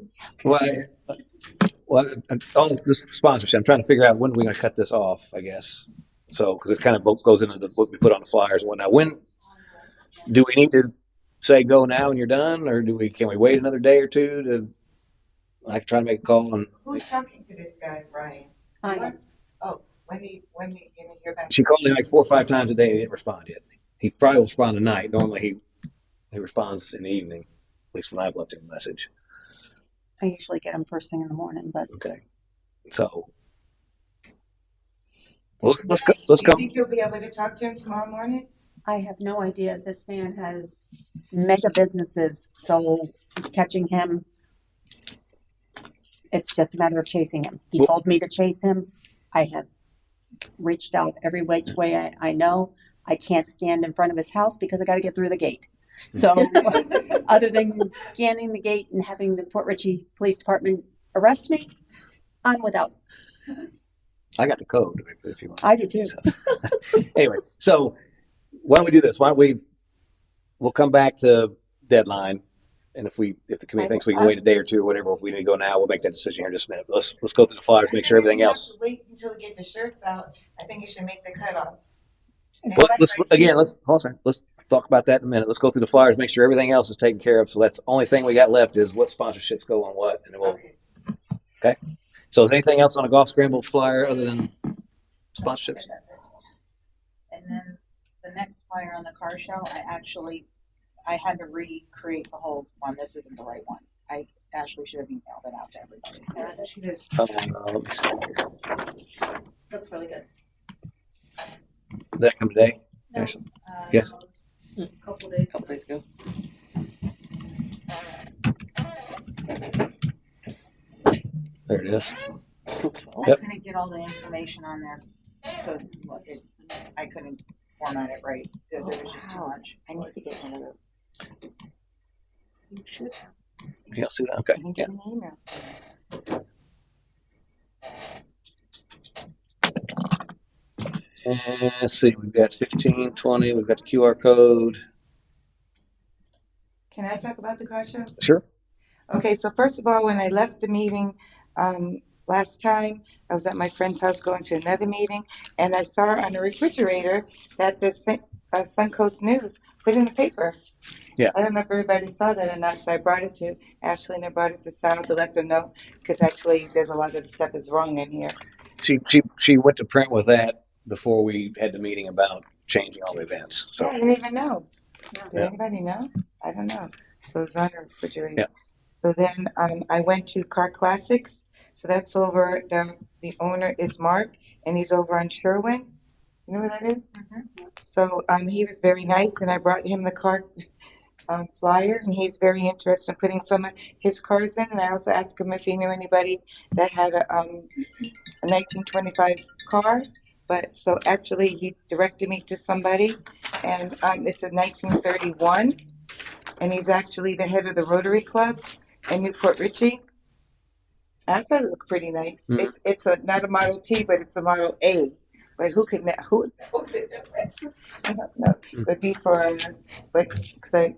Well, all this sponsorship, I'm trying to figure out when we're going to cut this off, I guess. So, because it kind of goes into what we put on the flyers and whatnot. When do we need to say go now and you're done, or can we wait another day or two to? I can try to make a call on. Who's talking to this guy, Brian? I am. Oh, when are you gonna hear back? She called him like 4 or 5 times a day. He didn't respond yet. He probably will respond tonight. Normally he responds in the evening, at least when I've left him a message. I usually get them first thing in the morning, but Okay, so let's go. Let's Do go. you think you'll be able to talk to him tomorrow morning? I have no idea. This man has mega businesses, so catching him, it's just a matter of chasing him. He told me to chase him. I have reached out every which way I know. I can't stand in front of his house because I got to get through the gate. So other than scanning the gate and having the Port Richey Police Department arrest me, I'm without. I got the code if you want. I do too. Anyway, so why don't we do this? We'll come back to deadline, and if the committee thinks we can wait a day or two or whatever, if we need to go now, we'll make that decision here in just a minute. But let's go through the flyers, make sure everything else. Wait until we get the shirts out. I think you should make the cutoff. Let's talk about that in a minute. Let's go through the flyers, make sure everything else is taken care of. So that's the only thing we got left is what sponsorships go on what, and then we'll. Okay. So is anything else on a golf scramble flyer other than sponsorships? And then the next flyer on the car show, I had to recreate the whole one. This isn't the right one. Ashley should have emailed it out to everybody. Yeah, she did. Let me see. Looks really good. Did that come today? No. Ashley? Yes. Couple days. Couple days ago. There it is. I Yep. couldn't get all the information on there, so I couldn't format it right. There was just too much. I need to get one of those. You should have. Yeah, see that? Okay. I didn't Yeah. get any emails from you. And let's see. We've got 15, 20. We've got the QR code. Can I talk about the car show? Sure. Okay, so first of all, when I left the meeting last time, I was at my friend's house going to another meeting, and I saw on the refrigerator that the Suncoast News put in the paper. Yeah. I don't know if everybody saw that or not, so I brought it to Ashley and I brought it to Sal to let them know, because actually there's a lot of the stuff that's wrong in here. She went to print with that before we had the meeting about changing all the events. So I didn't even know. Did Yeah. anybody know? I don't know. So it was on the refrigerator. Yeah. So then I went to Car Classics. So that's over, the owner is Mark, and he's over on Sherwin. You know where that is? Mm-hmm. So he was very nice, and I brought him the car flyer, and he's very interested in putting some of his cars in. And I also asked him if he knew anybody that had a 1925 car. But so actually he directed me to somebody, and it's a 1931. and he's actually the head of the Rotary Club in Newport Richey. I thought it looked pretty nice. Mhm. It's not a Model T, but it's a Model A. But who would know the difference? I don't know. It would be for, but because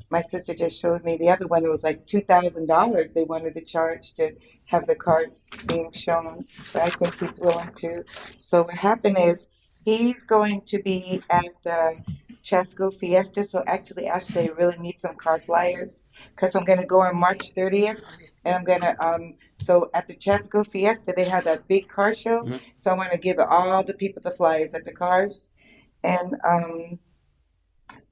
my sister just showed me the other one. It was like $2,000 they wanted to charge to have the car being shown. But I think he's willing to. So what happened is he's going to be at the Chasco Fiesta. So actually, I really need some car flyers because I'm going to go on March 30th. And I'm gonna so at the Chasco Fiesta they have that big car show. Mhm. So I want to give all the people the flyers at the cars. And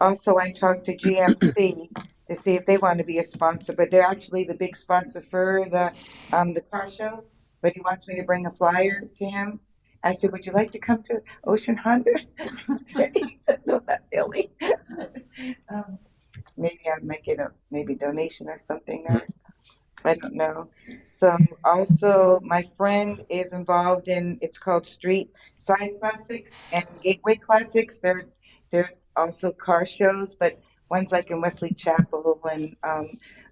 also I talked to GMC to see if they want to be a sponsor, but they're actually the big sponsor for the car show. But he wants me to bring a flyer to him. I said, would you like to come to Ocean Honda? He said, no, not really. Maybe I'll make it a maybe donation or something. Or, I don't know. So also my friend is involved in, it's called Street Side Classics and Gateway Classics. They're also car shows, but one's like in Wesley Chapel and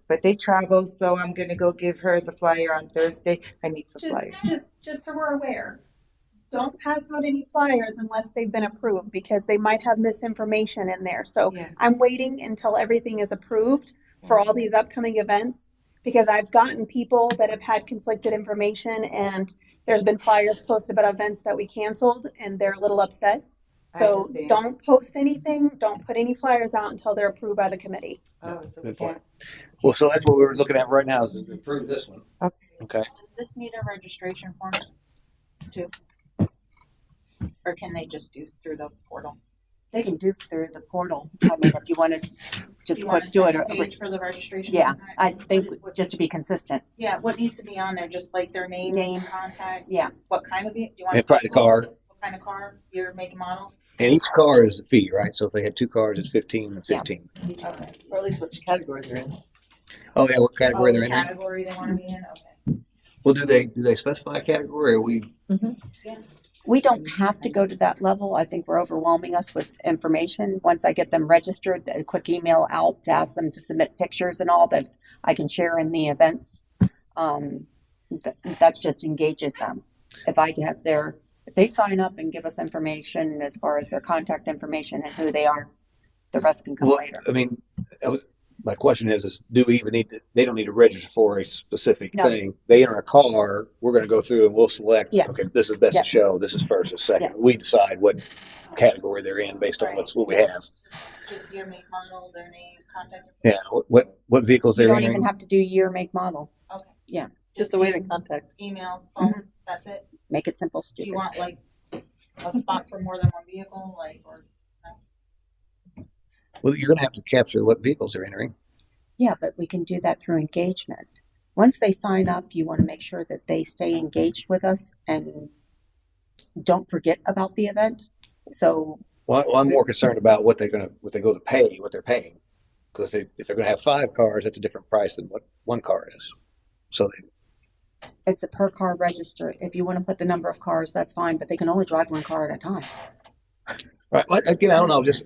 but they travel, so I'm gonna go give her the flyer on Thursday. I need some flyers. Just so we're aware, don't pass out any flyers unless they've been approved because they might have misinformation in there. So Yeah. I'm waiting until everything is approved for all these upcoming events because I've gotten people that have had conflicted information and there's been flyers posted about events that we canceled and they're a little upset. I So understand. don't post anything, don't put any flyers out until they're approved by the committee. Oh, so Good we point. can't. Well, so that's what we're looking at right now is to improve this one. Okay. Okay. Does this need a registration form too? Or can they just do through the portal? They can do through the portal. I mean, if you want to just you want quick to do it. set a page for the registration? Yeah, form? I think What- just to be consistent. Yeah, what needs to be on there? Just like their name, Name. contact. Yeah. What kind of vehicle? Do you want And probably the car. What kind of car? Your make and model? And each car is a fee, right? So if they had two cars, it's 15 and 15. Okay, or at least which category they're in. Oh yeah, what category Oh, they're the in? category they want to be in? Okay. Well, do they specify a category or are we? We don't have to go to that level. I think we're overwhelming us with information. Once I get them registered, a quick email out to ask them to submit pictures and all that I can share in the events. That just engages them. If they sign up and give us information as far as their contact information and who they are, the rest can come Well, later. I mean, my question is do we even need to? They don't need to register for a specific No. thing. They enter a car. We're going to go through and we'll select. Yes. Okay, this is best Yes. to show. This is first. This is second. Yes. We decide what category they're in based on Right. what we have. Just your make, model, their name, contact Yeah. information. What vehicles You they're don't entering? even have to do year, make, model. Okay. Just a way to contact. Email, phone. That's it. Make it simple, Do stupid. you want like a spot for more than one vehicle, like or? Well, you're going to have to capture what vehicles they're entering. Yeah, but we can do that through engagement. Once they sign up, you want to make sure that they stay engaged with us and don't forget about the event. So Well, I'm more concerned about what they go to pay, what they're paying, because if they're going to have 5 cars, that's a different price than what one car is. So it's a per car register. If you want to put the number of cars, that's fine, but they can only drive one car at a time. right, again, I don't know, just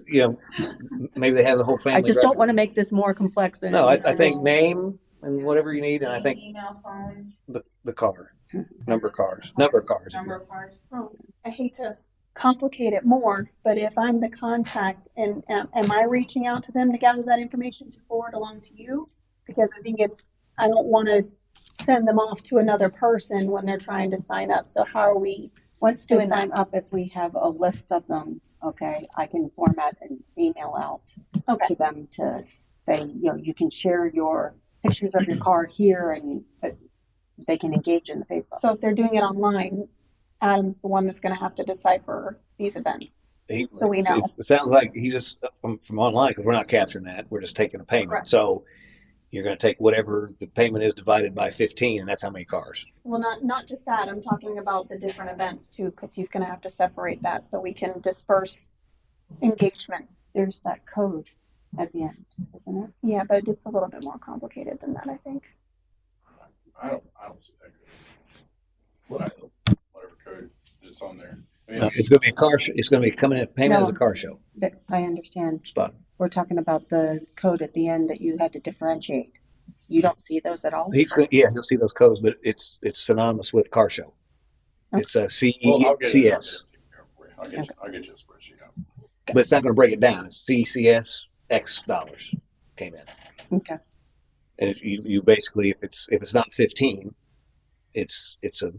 maybe they have the whole family. I just don't want to make this more complex than No, it I needs to think be. name and whatever you need, and I think Email, phone, the car, number of cars. if number you- of cars. I hate to complicate it more, but if I'm the contact and am I reaching out to them to gather that information to forward along to you? Because I don't want to send them off to another person when they're trying to sign up. So how are we? Once they doing sign up, if we have a list of them, okay, I can format an email out Okay. to them to say, you can share your pictures of your car here and they can engage in the Facebook. So if they're doing it online, Adam's the one that's going to have to decipher these events. So we know. It sounds like he's just from online because we're not capturing that. We're just taking a payment. Correct. So you're going to take whatever the payment is divided by 15, and that's how many cars. Well, not just that. I'm talking about the different events too, because he's going to have to separate that so we can disperse engagement. There's that code at the end, isn't it? Yeah, but it's a little bit more complicated than that, I think. I don't see that. Whatever code that's on there. No, it's going to be a car show. It's going to be coming in payment as a No. car show That I understand. spot. We're talking about the code at the end that you had to differentiate. You don't see those at all? He's going, yeah, he'll see those codes, but it's synonymous with car show. It's a Well, I'll get it. CECS, I'll get you a spreadsheet out. but it's not going to break it down. It's CCS X dollars came in, Okay. and if you basically if it's not 15, it's a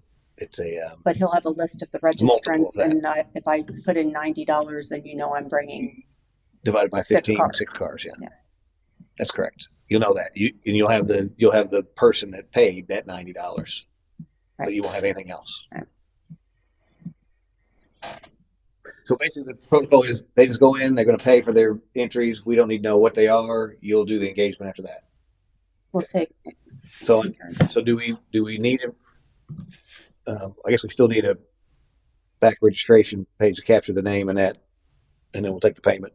But he'll have a list of the Multiple of registrants, that. and if I put in $90, then you know I'm bringing. divided by 6 15, cars. 6 cars. Yeah, Yeah. that's correct. You'll know that you'll have the person that paid that $90, but Right. you won't have anything else. Right. So basically, the protocol is they just go in, they're going to pay for their entries. We don't need to know what they are. You'll do the engagement after that. We'll take. So, take care of that. so do we need a? I guess we still need a back registration page to capture the name and that, and then we'll take the payment.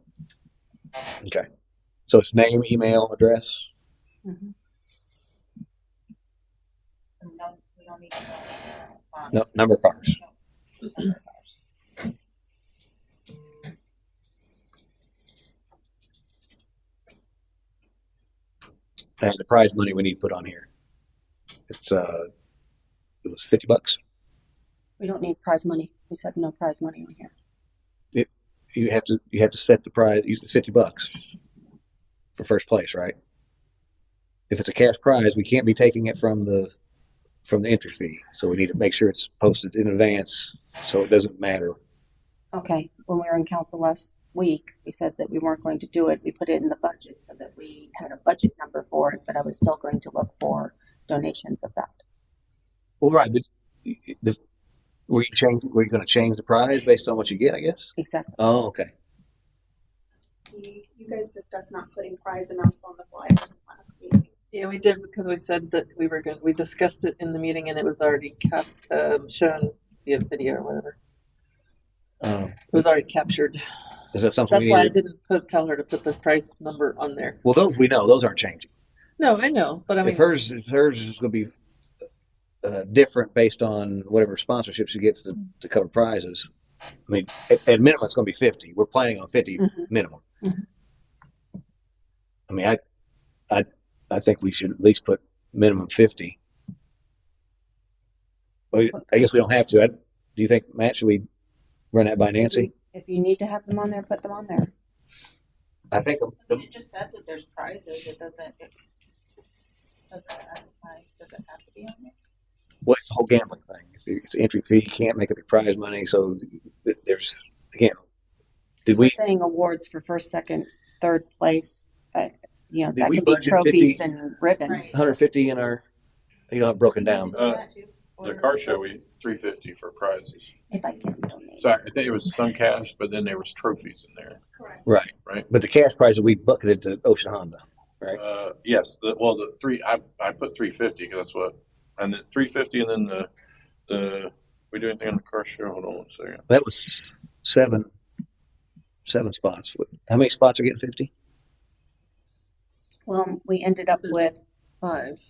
Okay. So it's name, email, address. Mhm. We don't need to know. No, number of cars. And the prize money we need to put on here. It's it was $50. We don't need prize money. We said no prize money on here. You have to set the prize. Use the $50 for first place, right? If it's a cash prize, we can't be taking it from the entry fee. So we need to make sure it's posted in advance so it doesn't matter. Okay. When we were in council last week, we said that we weren't going to do it. We put it in the budget so that we had a budget number for it, but I was still going to look for donations of that. Well, right, but were you going to change the prize based on what you get? I guess. Exactly. Oh, okay. You guys discussed not putting prize amounts on the flyers last week. Yeah, we did because we said that we discussed it in the meeting and it was already shown via video or whatever. It was already captured. Is that something That's we why I need to, didn't tell her to put the price number on there. well, those we know, those aren't changing. No, I know, but I mean, If hers is going to be different based on whatever sponsorship she gets to cover prizes. I mean, at minimum, it's going to be 50. We're planning on 50 Mhm. minimum. Mhm. I mean, I think we should at least put minimum 50. Well, I guess we don't have to. Do you think, Matt, should we run that by Nancy? If you need to have them on there, put them on there. I think It just says that there's prizes. It doesn't specify. Does it have to be on there? what's the whole gambling thing? If it's an entry fee, you can't make up your prize money. So there's, again, did We're we saying awards for first, second, third place. You know, Did that we could be budget trophies 50? and ribbons. Right. 150 in our, broken down? The car show, we $350 for prizes. If I can donate. So I think it was some cash, but then there was trophies in there, Correct. Right. right? But the cash prize that we bucketed to Ocean Honda. Right. Yes. I put 350 because that's what, and then 350, and then the we do anything on the car show? Hold on one second. That was seven spots. How many spots are getting 50? Well, we ended up with 5.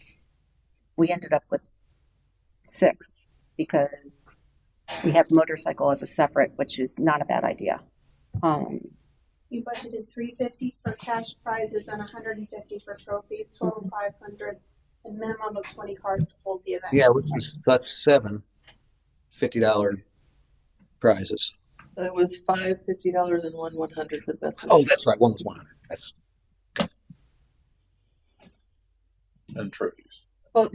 6 because we have motorcycle as a separate, which is not a bad idea. You budgeted $350 for cash prizes and $150 for trophies, total $500, and minimum of 20 cars to hold the event. Yeah, so that's $7 $50 prizes. It was $5 $50 and one $100 for the best. Oh, that's right. One was 100. That's And trophies. Well,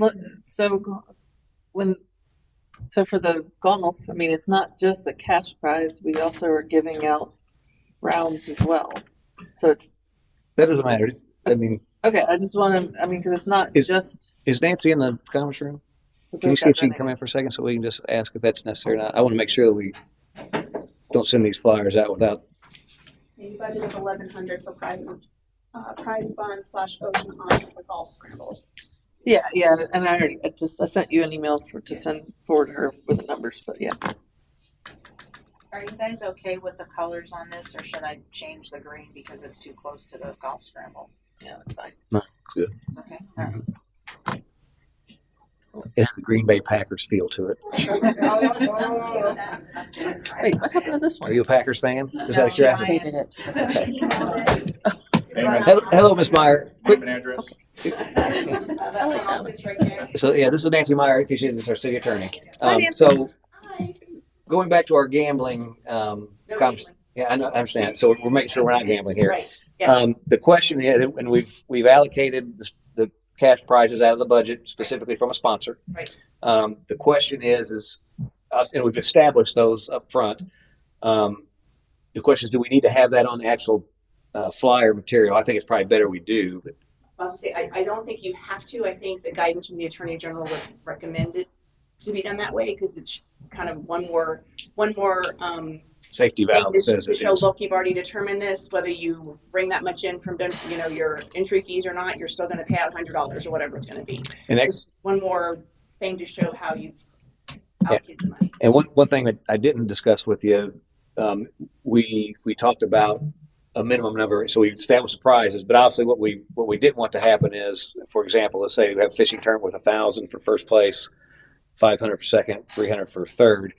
so for the golf, I mean, it's not just the cash prize. We also are giving out rounds as well. So it's that doesn't matter. I mean, okay. I just want to. I mean, because it's not just. is Nancy in the conference room? Can you see if she can come in for a second so we can just ask if that's necessary or not? I want to make sure that we don't send these flyers out without. You budgeted $1,100 for prizes, prize fund / Ocean Honda for golf scramble. Yeah, and I sent you an email to send forward to her with the numbers, but yeah. Are you guys okay with the colors on this, or should I change the green because it's too close to the golf scramble? Yeah, that's fine. No, it's good. It's okay. All right. It has a Green Bay Packers feel to it. Wait, what happened to this Are one? you a Packers fan? Is that what you're asking? Dated it. Hello, Miss Meyer. Quick. Name and address. So yeah, this is Nancy Meyer, because she's our city attorney. Hi, Nancy. So going back to our gambling, conversation. Yeah, I understand. So we're making sure we're not gambling here. Right, yes. The question is, and we've allocated the cash prizes out of the budget specifically from a sponsor. Right. The question is us, and we've established those up front. The question is, do we need to have that on the actual flyer material? I think it's probably better we do. But I was gonna say, I don't think you have to. I think the guidance from the Attorney General would recommend it to be done that way, because it's kind of one more safety thing valve to says it show, is. look, you've already determined this, whether you bring that much in from, your entry fees or not, you're still gonna pay out $100 or whatever it's gonna be. And Just one more thing to show how you've allocated the money. And one thing that I didn't discuss with you, we talked about a minimum number, so we established the prizes. But obviously, what we didn't want to happen is, for example, let's say we have a fishing tournament with 1,000 for first place, 500 for second, 300 for third.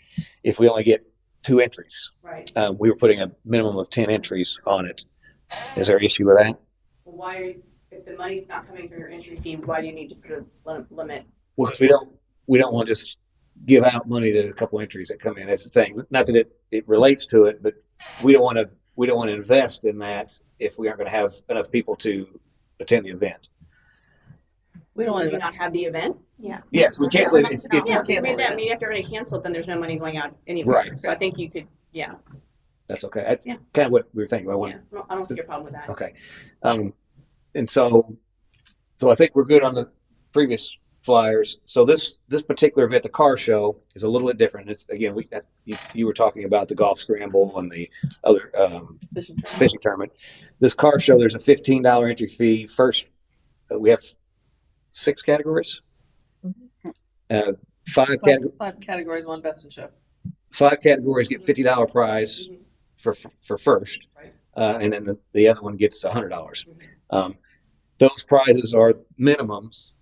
If we only get 2 entries, Right. we were putting a minimum of 10 entries on it. Is there an issue with that? Well, why are you, if the money's not coming from your entry fee, why do you need to put a limit? Well, because we don't want to just give out money to a couple entries that come in. That's the thing. Not that it relates to it, but we don't want to invest in that if we aren't going to have enough people to attend the event. We don't Do want you to. not have the event? Yes, we cancel it. If, Yeah, cancel I mean, it. if you're going to cancel it, then there's no money going out anywhere. Right. So I think you could, yeah. that's okay. That's Yeah. kind of what we were thinking. I don't see a problem with that. Okay. And so I think we're good on the previous flyers. So this particular event, the car show, is a little bit different. It's again, you were talking about the golf scramble and the other fishing tournament. This car show, there's a $15 entry fee. First, we have 6 categories. 5 categories. 5 categories, 1 best in show. 5 categories get $50 prize for first, Right. and then the other one gets $100. Those prizes are minimums.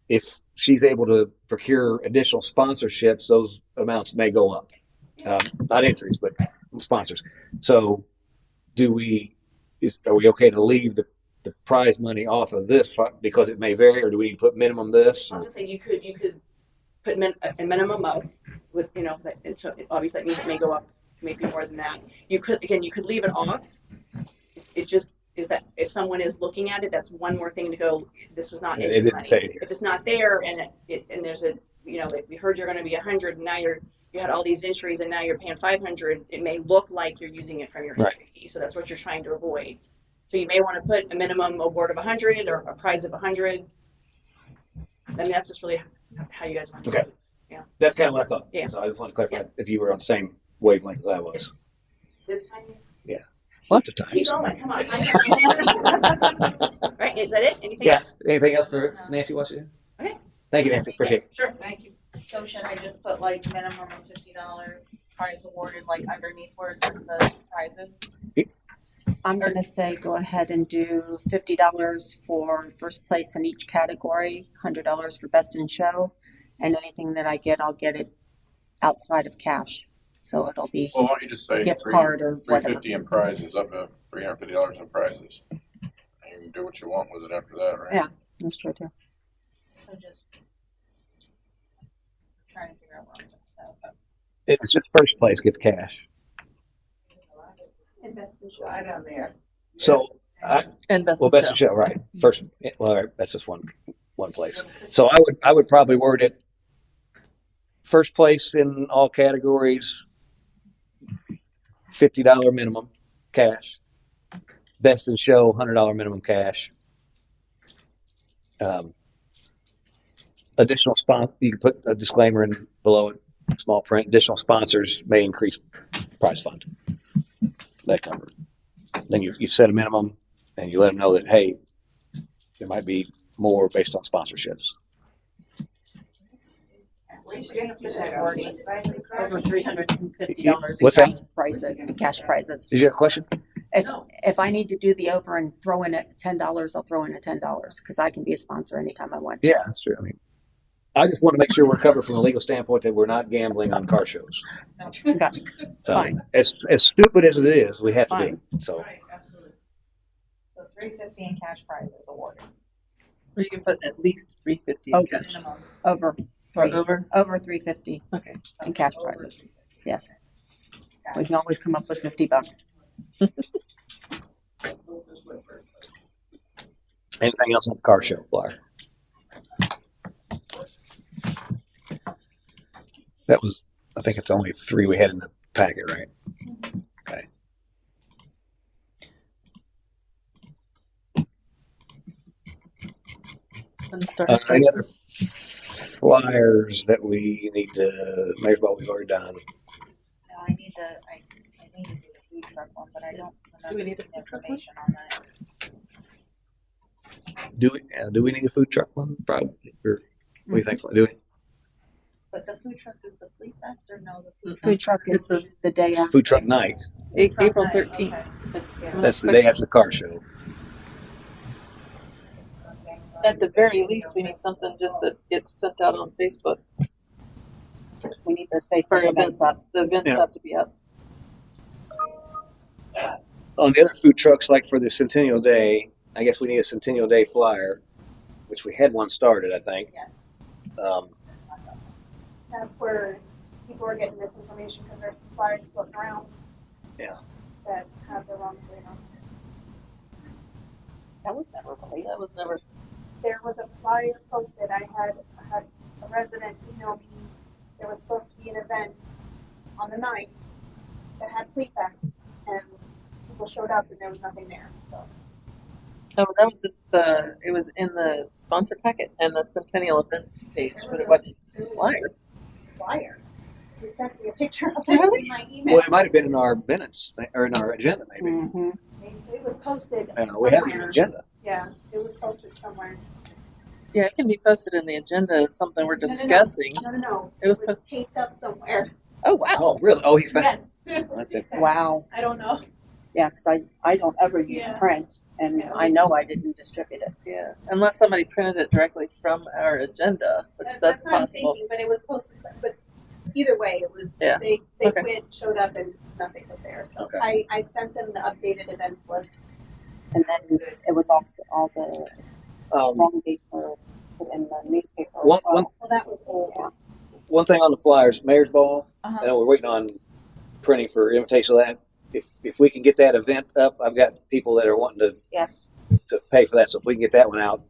If she's able to procure additional sponsorships, those amounts may go up. Not entries, but sponsors. So, are we okay to leave the prize money off of this because it may vary, or do we need to put minimum this? I was gonna say you could put a minimum of with and so obviously that means it may go up, maybe more than that. You could leave it off. It just is that if someone is looking at it, that's one more thing to go. This was not. It didn't say it here. If it's not there and there's a we heard you're going to be 100 and now you had all these entries and now you're paying 500. It may look like you're using it from your entry fee, so that's what you're trying to avoid. So you may want to put a minimum award of 100 or a prize of 100. I mean, that's just really how you guys want to do it. Yeah. That's kind of what I thought. Yeah. So I just want to clarify if you were on the same wavelength as I was. This time. Lots of Keep times. going. Come on. Right. Is that it? Anything Yeah. else? Anything else for Nancy? What's it? Okay. Thank you, Nancy. Appreciate it. Sure. Thank you. So should I just put like minimum of $50 prize awarded like underneath where it says the prizes? I'm gonna say go ahead and do $50 for first place in each category, $100 for best in show, and anything that I get, I'll get it outside of cash. So it'll be Well, why don't you just say gift card or whatever. $350 in prizes, up to $350 in prizes. And you can do what you want with it after that, right? Yeah. That's true too. So just trying to figure out what I'm talking about. It's just first place gets cash. And best in show. Right on there. So, And best well, in best show. of show, right? First, well, all right, that's just one place. So I would probably word it first place in all categories, $50 minimum cash. Best in show, $100 minimum cash. Additional you can put a disclaimer in below it, small print. Additional sponsors may increase prize fund. That covered. Then you set a minimum and you let them know that, hey, there might be more based on sponsorships. Over $350 in What's cash that? prizes. Cash prizes. Did you have a question? If I need to do the over and throw in $10, I'll throw in $10 because I can be a sponsor anytime I want to. Yeah, that's true. I mean, I just want to make sure we're covered from a legal standpoint that we're not gambling on car shows. Okay. So, Fine. as stupid as it is, we have to Fine. do it. So, Right, absolutely. So $350 in cash prizes awarded. Or you can put at least 350 Oh, in cash. Minimum. Over Or three, over? over 350 Okay. in cash prizes. Yes. We can always come up with $50. anything else on the car show flyer? That was, I think it's only 3 we had in the packet, right? Okay. Any other flyers that we need to, Mayor's Ball we've already done. No, I need to do the food truck one, but I don't Do we remember need a seeing food truck information on that. Do we need a food truck one? Probably. Or what do you think? Do we? But the food truck is the Fleet Fest or no? The Food truck It's is the day It's after. food truck night. April night, 13th. okay. It's Yeah. coming That's up the quick. day after the car show. Okay, so At the very least, we need something just that gets sent out on Facebook. We need those For Facebook events events up. The events Yeah. have to be up. On the other food trucks, like for the Centennial Day, I guess we need a Centennial Day flyer, which we had one started, I think. yes, Um, that's not done. That's where people are getting this information because there's some flyers floating around. Yeah. That have the wrong thing on. That was never released. That was never. There was a flyer posted. I had a resident email me. There was supposed to be an event on the 9th that had Fleet Fest, and people showed up and there was nothing there. So Oh, that was just it was in the sponsor packet and the Centennial events page, but it wasn't there was flyer. a flyer. He sent me a picture of it Really? in my email. well, it might have been in our minutes or in our agenda, maybe. Mm-hmm. It was posted We had it in somewhere. the agenda. Yeah, it was posted somewhere. Yeah, it can be posted in the agenda as something we're No, no, no. discussing. No. It was taped up somewhere. Oh, wow. Oh, really? Oh, he found. Yes. That's it. Wow. I don't know. Yeah, because I don't ever use Yeah. print, and Yeah, it I was- know I didn't distribute it. Yeah, unless somebody printed it directly from our agenda, which that's what I'm possible. thinking, but it was posted. But either way, it was. Yeah. They Okay. went, showed up, and nothing was there. So Okay. I sent them the updated events list. And then it was also all the Um, wrong dates were put in the newspaper. as One- well. one- Well, that was old. Yeah. one thing on the flyers, Mayor's Ball. Uh-huh. I know we're waiting on printing for invitation of that. If we can get that event up, I've got people that are wanting Yes, to pay for that. So if we can get that one out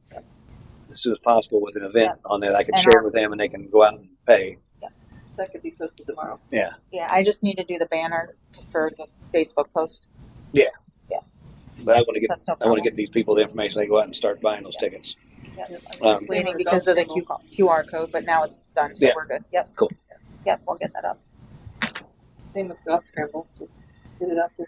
as soon as possible with an event on there, I can And share our- with them and they can go out and pay. That could be posted tomorrow. yeah, I just need to do the banner for the Facebook post. But I want to get That's no I want problem. to get these people the information. They go out and start buying those tickets. Yep. Yep. Just waiting because of the QR code, but now it's done, so Yeah. we're good. Yep. Cool. Yep, we'll get that up. Same with Golf Scramble. Just get it out there.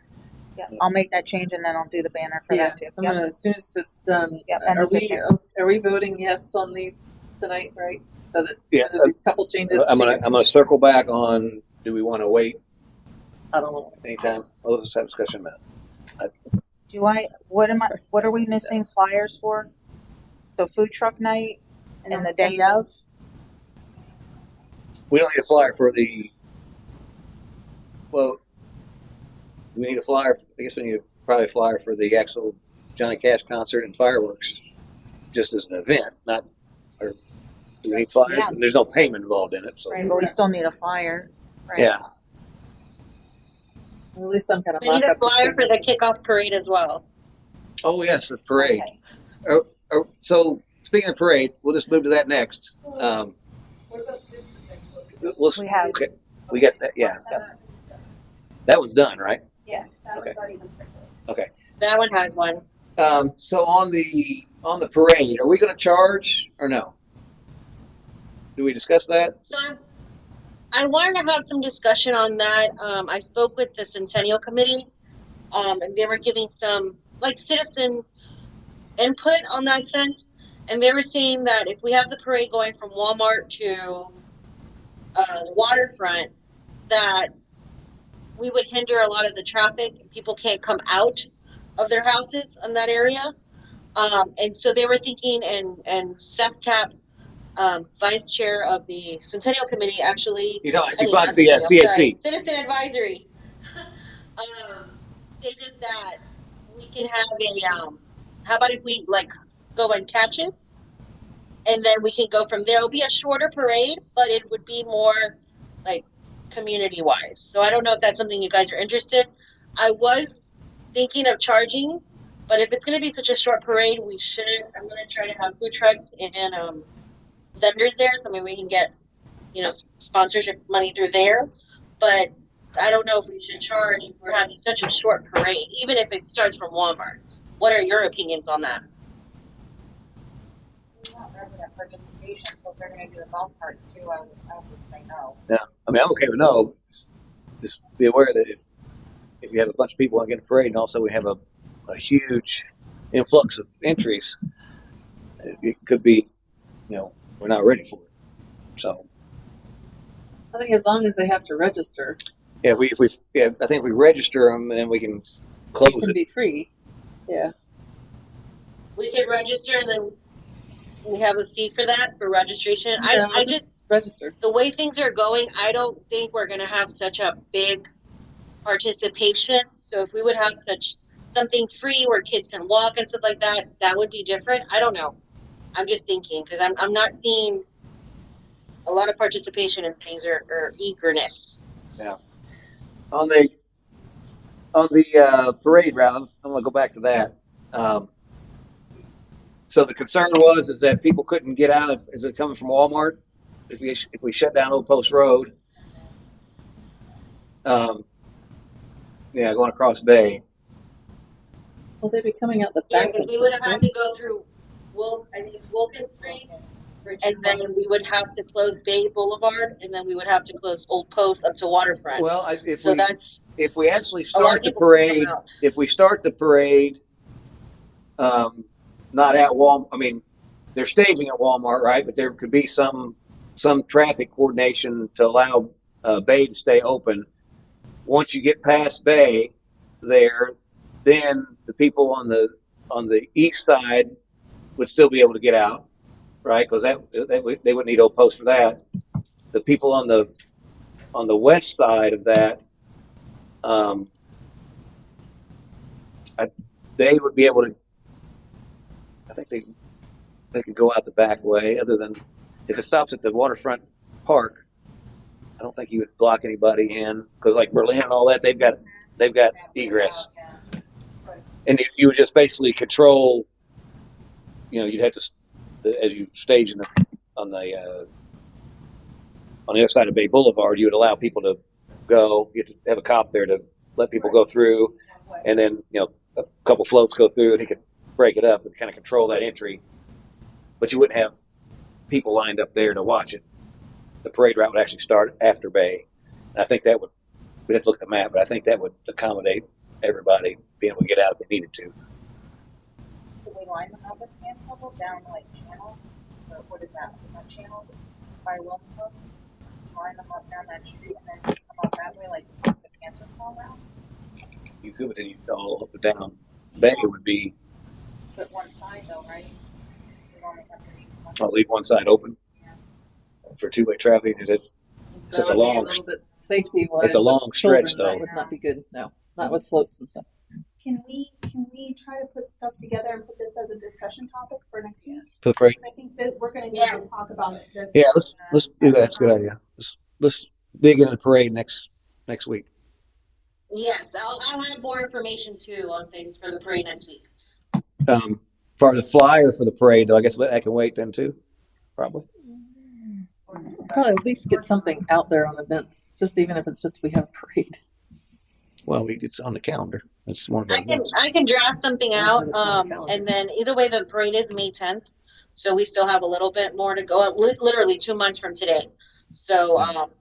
Yeah, I'll make that change and then I'll do the banner for Yeah, that too. I'm Yep. gonna, as soon as it's done, Yep, and are the we fishing. are we voting yes on these tonight, right? So that Yeah, as soon as these couple changes, I'm gonna circle back on. Do we want to wait I don't know. anytime? Well, let's have a discussion about it. What are we missing flyers for? So food truck night and the day of? We don't need a flyer for the. Well, do we need a flyer? I guess we need probably a flyer for the actual Johnny Cash concert and fireworks, just as an event, not. Or do we need flyers? Yeah. There's no payment involved in it, so Right, but we still need a flyer, right? yeah. At least some kind of We need a mock-up to flyer for the see. kickoff parade as well. Oh yes, the parade. Okay. So speaking of parade, we'll just move to that next. We have- Okay, we got that. Yeah, that was done, right? Yes, that Okay. was already been circulated. That one has one. So on the parade, are we going to charge or no? Do we discuss that? So I wanted to have some discussion on that. I spoke with the Centennial Committee, and they were giving some like citizen input on that sense. And they were saying that if we have the parade going from Walmart to the waterfront, that we would hinder a lot of the traffic. People can't come out of their houses in that area. And so they were thinking, and SEPCAP vice chair of the Centennial Committee, actually, You're talking not about the Centennial, sorry, CAC. Citizen Advisory, stated that we can have how about if we like go in catches, and then we can go from there. It'll be a shorter parade, but it would be more like community wise. So I don't know if that's something you guys are interested. I was thinking of charging, but if it's going to be such a short parade, we shouldn't. I'm going to try to have food trucks and vendors there, so maybe we can get sponsorship money through there. But I don't know if we should charge if we're having such a short parade, even if it starts from Walmart. What are your opinions on that? We want resident participation, so if they're gonna do the golf carts too, I would say no. Yeah, I mean, I'm okay with no. Just be aware that if you have a bunch of people on getting a parade, and also we have a huge influx of entries, it could be, we're not ready for it. So I think as long as they have to register, I think if we register them, then we can it close can it. be free. Yeah. We could register and then we have a fee for that for registration. Yeah, I just register. the way things are going, I don't think we're going to have such a big participation. So if we would have something free where kids can walk and stuff like that, that would be different. I don't know. I'm just thinking because I'm not seeing a lot of participation in things or eagerness. Yeah. On the parade route, I'm going to go back to that. So the concern is that people couldn't get out is it coming from Walmart if we shut down Old Post Road. Going across Bay. Well, they'd be coming out the Yeah, back. because we would have had to go through I think it's Wilkins Street, and then we would have to close Bay Boulevard, and then we would have to close Old Post up to Waterfront. Well, that's if we actually a lot start of the people come parade, out. if we start the parade, not at Walmart. I mean, they're staging at Walmart, right? But there could be some traffic coordination to allow Bay to stay open. Once you get past Bay, there, then the people on the east side would still be able to get out, right? Because they would need Old Post for that. The people on the west side of that, they would be able to. I think they could go out the back way. Other than if it stops at the waterfront park, I don't think you would block anybody in because like Berlin and all that, they've got egress, and you would just basically control. You'd have to as you stage on the other side of Bay Boulevard, you would allow people to go. You have to have a cop there to let people go through, and then a couple floats go through, and he could break it up and kind of control that entry. But you wouldn't have people lined up there to watch it. The parade route would actually start after Bay, and I think that we'd have to look at the map, but I think that would accommodate everybody being able to get out if they needed to. Could we line them up at Sand Level down like Channel? Or what is that? Is that Channel by Wilmslow? Line them up down that street and then just come up that way like the cancer fall route? You could, but then you'd all up and down Bay would be. But one side though, right? You only have to leave one. I'll leave one side open for two-way traffic. It's That a would be long. little bit safety-wise. It's a long with stretch, children, though. That would not be good. No, not with floats and stuff. Can we try to put stuff together and put this as a discussion topic for next week? For the parade. Because I think that we're going to need Yes. to talk about this. Yeah, let's do that. It's a good idea. Let's dig into the parade next week. Yes, I'll have more information too on things for the parade next week. For the flyer for the parade, though, I guess that can wait then too. Probably. Probably at least get something out there on events, just even if it's just we have a parade. Well, it's on the calendar. It's one of our events. I can draft something Yeah, out, but it's on the calendar. and then either way, the parade is May 10th, so we still have a little bit more to go. Literally 2 months from today. So, I'll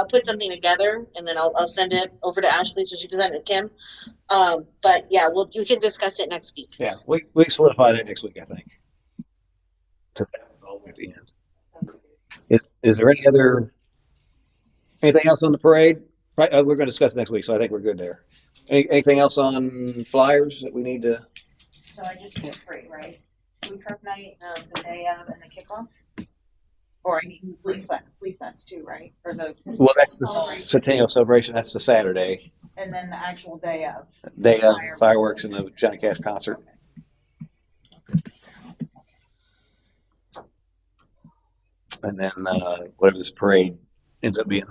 put something together, and then I'll send it over to Ashley so she can send it to Kim. But yeah, we can discuss it next week. Yeah, we solidify that next week, I think. Because that was all the way at the end. Is there anything else on the parade? Right, we're going to discuss it next week, so I think we're good there. Anything else on flyers that we need to? So I just did three, right? food truck night, the day of, and the kickoff? Or I mean, Flea Fest too, right? Or the Well, that's the Centennial celebration. That's the Saturday. and then the actual day of. Day of fireworks and the Johnny Cash concert. And then whatever this parade ends up being.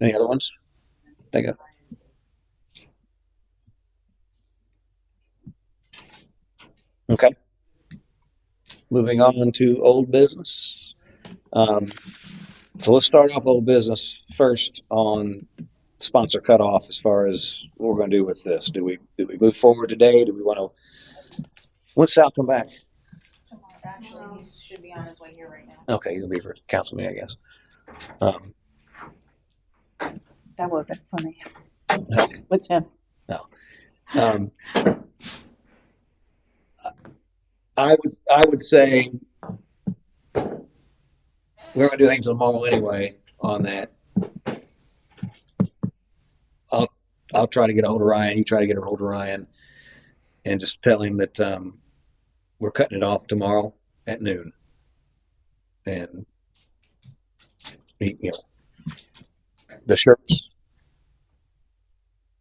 Any other ones? Think of. Okay. Moving on to old business. So let's start off old business first on sponsor cutoff as far as what we're going to do with this. Do we move forward today? Do we want to? When's Sal come back? Actually, he should be on his way here right now. Okay, he'll be for council meeting, I guess. That would have been funny. With him. Um, I would say we're going to do things tomorrow anyway on that. I'll try to get a hold of Ryan. You try to get a hold of Ryan, and just tell him that we're cutting it off tomorrow at noon. And the shirts.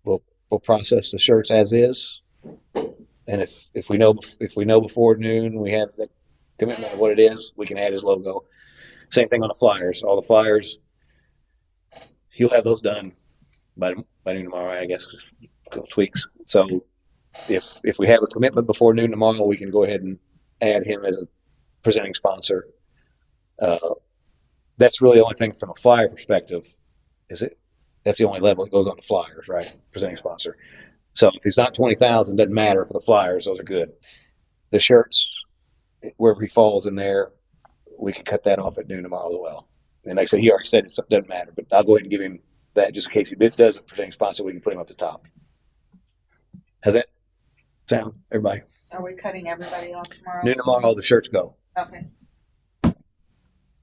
We'll process the shirts as is, and if we know before noon we have the commitment of what it is, we can add his logo. Same thing on the flyers. All the flyers, he'll have those done by noon tomorrow, I guess, just a couple tweaks. So if we have a commitment before noon tomorrow, we can go ahead and add him as a presenting sponsor. That's really the only thing from a flyer perspective. That's the only level that goes on the flyers, right? Presenting sponsor. So if he's not 20,000, doesn't matter for the flyers; those are good. The shirts, wherever he falls in there, we can cut that off at noon tomorrow as well. And like I said, he already said it doesn't matter, but I'll go ahead and give him that just in case he doesn't presenting sponsor. We can put him up the top. How's that sound, everybody? Are we cutting everybody off tomorrow? Noon tomorrow, the shirts go. Okay.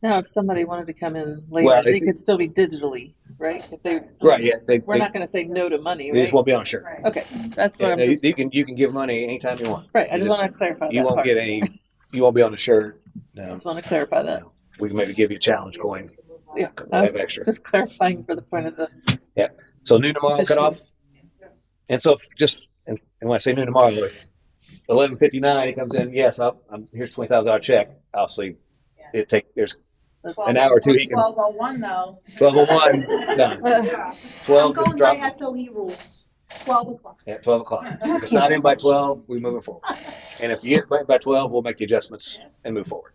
Now, if somebody wanted to come in later, Well, they could still be digitally, right? If they Right? Yeah. we're not going to say no to money, They right? just won't be on a shirt. Right. Okay, that's what I'm Yeah, just you can give money anytime you want. right. I You just want to clarify You that won't part. get any. You won't be on the shirt. I No. just want to clarify that. No. We can maybe give you a challenge coin. Yeah, We'll have that's extra. just clarifying for the point of the. So noon tomorrow, cut off. And so and when I say noon tomorrow, if 11:59 he comes in, yes, here's $20,000 check. Obviously, there's That's an hour or two he can. 12:01 though. 12:01 done. I'm 12 going just drop. by SOE rules. 12 o'clock. At 12 o'clock. If it's not in by 12, we move it forward. And if he is by 12, we'll make the adjustments and move forward.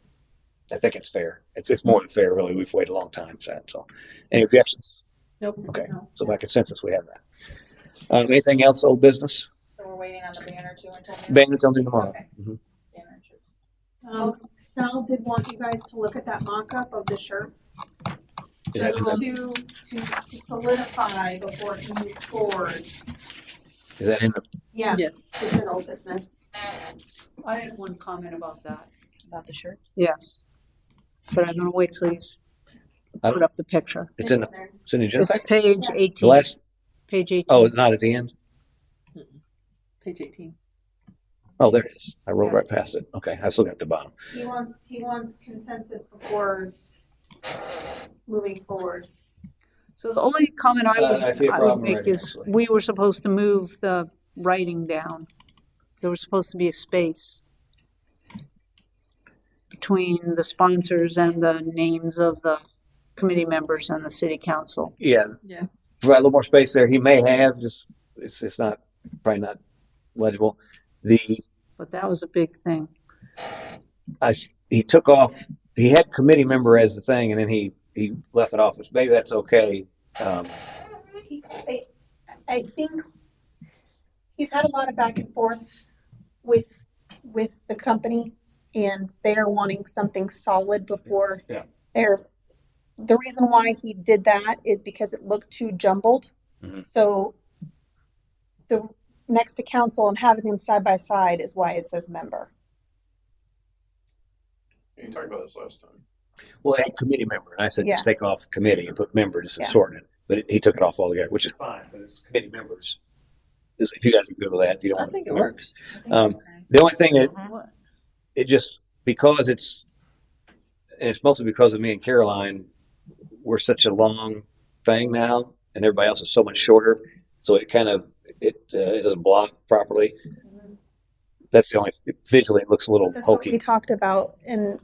I think it's fair. It's more than fair, really. We've waited a long time for that. So, any objections? Nope. Okay. So by consensus, we have that. Anything else, old business? So we're waiting on the banner too until. Banner till noon tomorrow. Okay. Mhm. Banner and shirts. Sal did want you guys to look at that mock-up of the shirts. Is that- Just to solidify before he moves forward. Is that in the? Yeah, Yes. it's an old business. I had one comment about that. About the shirt. Yes. But I'm gonna wait till you I put don't- up the picture. It's in the. there. It's in the agenda. It's pack? page Yeah. 18. The last. Page 18. Oh, it's not at the end. Page 18. Oh, there it is. I rolled right past it. Okay, I was looking at the bottom. He wants consensus before moving forward. So the only comment I see a I would problem make already, is actually. we were supposed to move the writing down. There was supposed to be a space between the sponsors and the names of the committee members and the city council. Yeah. Yeah. Provide a little more space there. He may have just. It's not probably not legible. But that was a big thing. He took off. He had committee member as the thing, and then he left it off. Which maybe that's okay. I think he's had a lot of back and forth with the company, and they're wanting something solid before. Yeah. The reason why he did that is because it looked too jumbled. Mhm. So the next to council and having them side by side is why it says member. You talked about this last time. Well, it had committee member, and I said just Yeah. take off committee and put member, just Yeah. shorten it. But he took it off altogether, which is fine. But it's committee members if you guys are good with that, if you don't I want think to. it works. The only thing that it just because it's mostly because of me and Caroline, we're such a long thing now, and everybody else is so much shorter, so it kind of it doesn't block properly. That's the only visually it looks a little That's what we hokey. talked about, and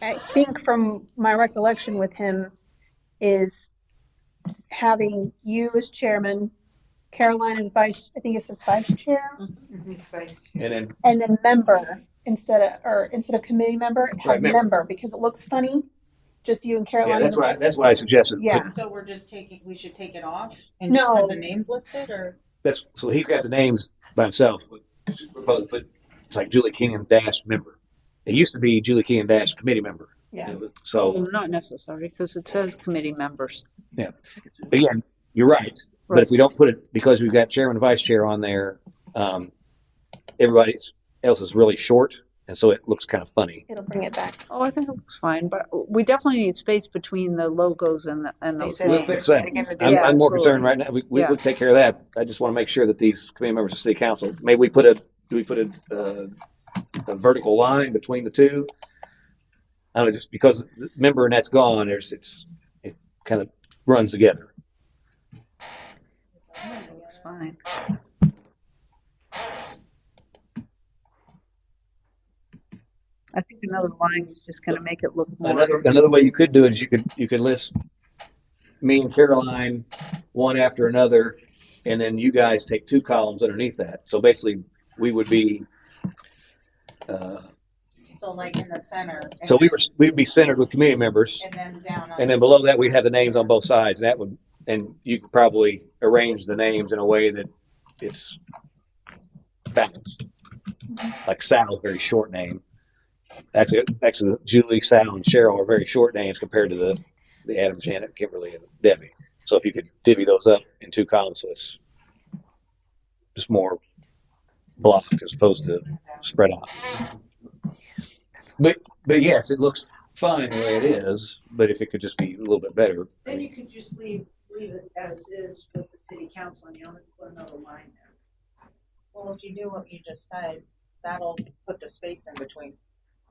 I think from my recollection with him is having you as chairman, Caroline as vice, I think it says vice chair, And then and then member instead of committee member, have Right, member. member because it looks funny. Just you and Caroline. yeah, that's what I suggested. Yeah. So we should take it off and just No. have the names listed, or? So he's got the names by himself. But she's proposed to put it's like Julie King dash member. It used to be Julie King dash committee member. Yeah. So Not necessary, because it says committee members. again, you're right. But if we don't put it because we've got chairman and vice chair on there, everybody else is really short, and so it looks kind of funny. It'll bring it back. Oh, I think it looks fine, but we definitely need space between the logos and those We'll names. fix that. I'm Yeah, more absolutely. concerned right now. We Yeah. would take care of that. I just want to make sure that these committee members of city council, maybe we put a vertical line between the two. I don't know, just because the member and that's gone, it kind of runs together. It's fine. I think another line is just gonna make it look more. Another way you could do it is you could list me and Caroline one after another, and then you guys take two columns underneath that. So basically, we would be. So like in the center. So we'd be centered with committee members, And then down. and then below that we'd have the names on both sides. And you could probably arrange the names in a way that it's balanced. Like Sal's very short name. Actually, Julie, Sal, and Cheryl are very short names compared to the Adam, Janet, Kimberly, and Debbie. So if you could divvy those up in two columns, so it's just more blocked as opposed to spread out. But yes, it looks fine the way it is. But if it could just be a little bit better, Then you could just leave it as is with the city council and you only put another line there. Well, if you do what you just said, that'll put the space in between.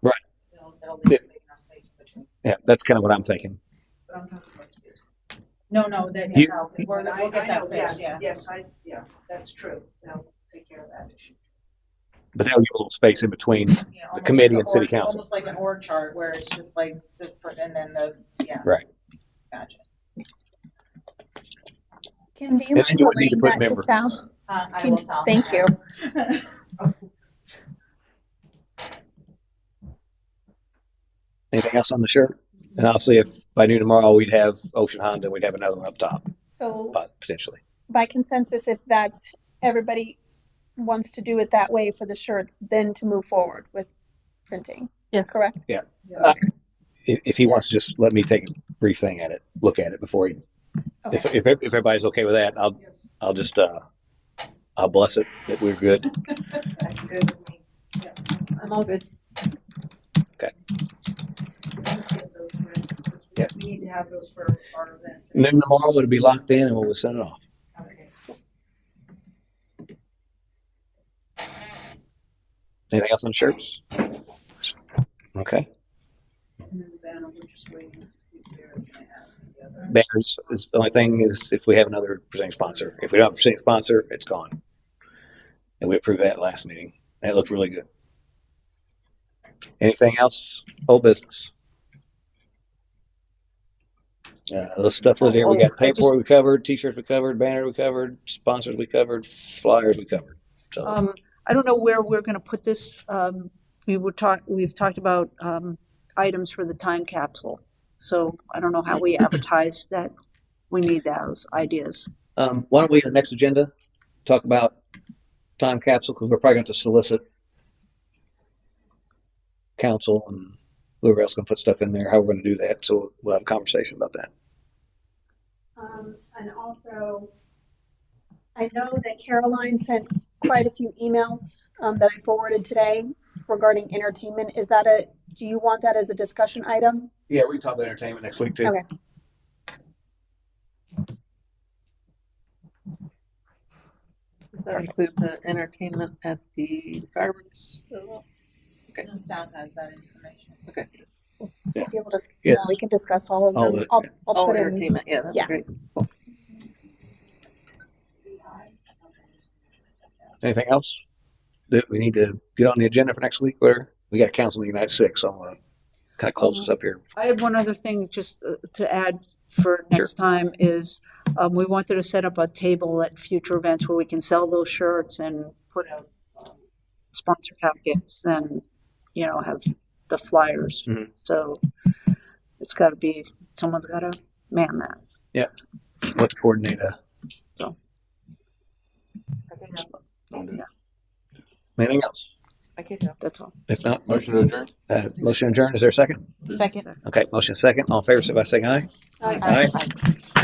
Right. It'll leave enough space in between. yeah, that's kind of what I'm thinking. But I'm talking about space. No, You- we'll get that fixed, yeah. Yes, that's true. That'll take care of that issue. But that'll give a little space in between. Yeah, almost committee like and city org- council. Almost like an org chart where it's just like this, and then yeah. Right. Gotcha. Kim, do you And mind then you would need to relaying put that to member. Sal? I Can- will tell. thank you. Yes. Anything else on the shirt? And I'll see if by noon tomorrow we'd have Ocean Honda, we'd have another one up top, So potentially. by consensus, if that's everybody wants to do it that way for the shirts, then to move forward with printing. Yes. Correct. If he wants to just let me take a brief thing at it, look at it before he. Okay. If everybody's okay with that, I'll just I'll bless it that we're good. That's good with me. I'm all good. Yeah. We need to have those for our events. And then tomorrow it'll be locked in and we'll send it off. Okay. Anything else on shirts? Okay. And then the banner, we're just waiting to see if they're gonna have the other. Banners is the only thing is if we have another presenting sponsor. If we don't have a presenting sponsor, it's gone. And we approved that last meeting. And it looked really good. Anything else? Old business. The stuff was there. We got paperwork we covered, t-shirts we covered, banner we covered, sponsors we covered, flyers we covered. So I don't know where we're gonna put this. We've talked about, items for the time capsule. So I don't know how we advertise that. We need those ideas. why don't we, the next agenda, talk about time capsule, because we're probably going to solicit council and whoever else can put stuff in there, how we're going to do that. So we'll have a conversation about that. And also, I know that Caroline sent quite a few emails that I forwarded today regarding entertainment. Do you want that as a discussion item? Yeah, we can talk about entertainment next week too. Okay. that include the entertainment at the fireworks? Sal has that information. We'll be able to, Yes. we can discuss all of All them. the- I'll All put in, entertainment, yeah, that'd Yeah. be great. Anything else that we need to get on the agenda for next week? Or we got a council meeting at 6, so I'm gonna kind of close this up here. I had one other thing just to add for next time is, we wanted to set up a table at future events where we can sell those shirts and put out sponsor packets and, you know, have the flyers. Mhm. So it's gotta be, someone's gotta man that. Let's coordinate Don't do it. anything else? I could help. That's all. If not, Motion to adjourn? motion adjourned. Is there a second? Second. Okay, motion second. All in favor, say by saying aye. Aye. Aye.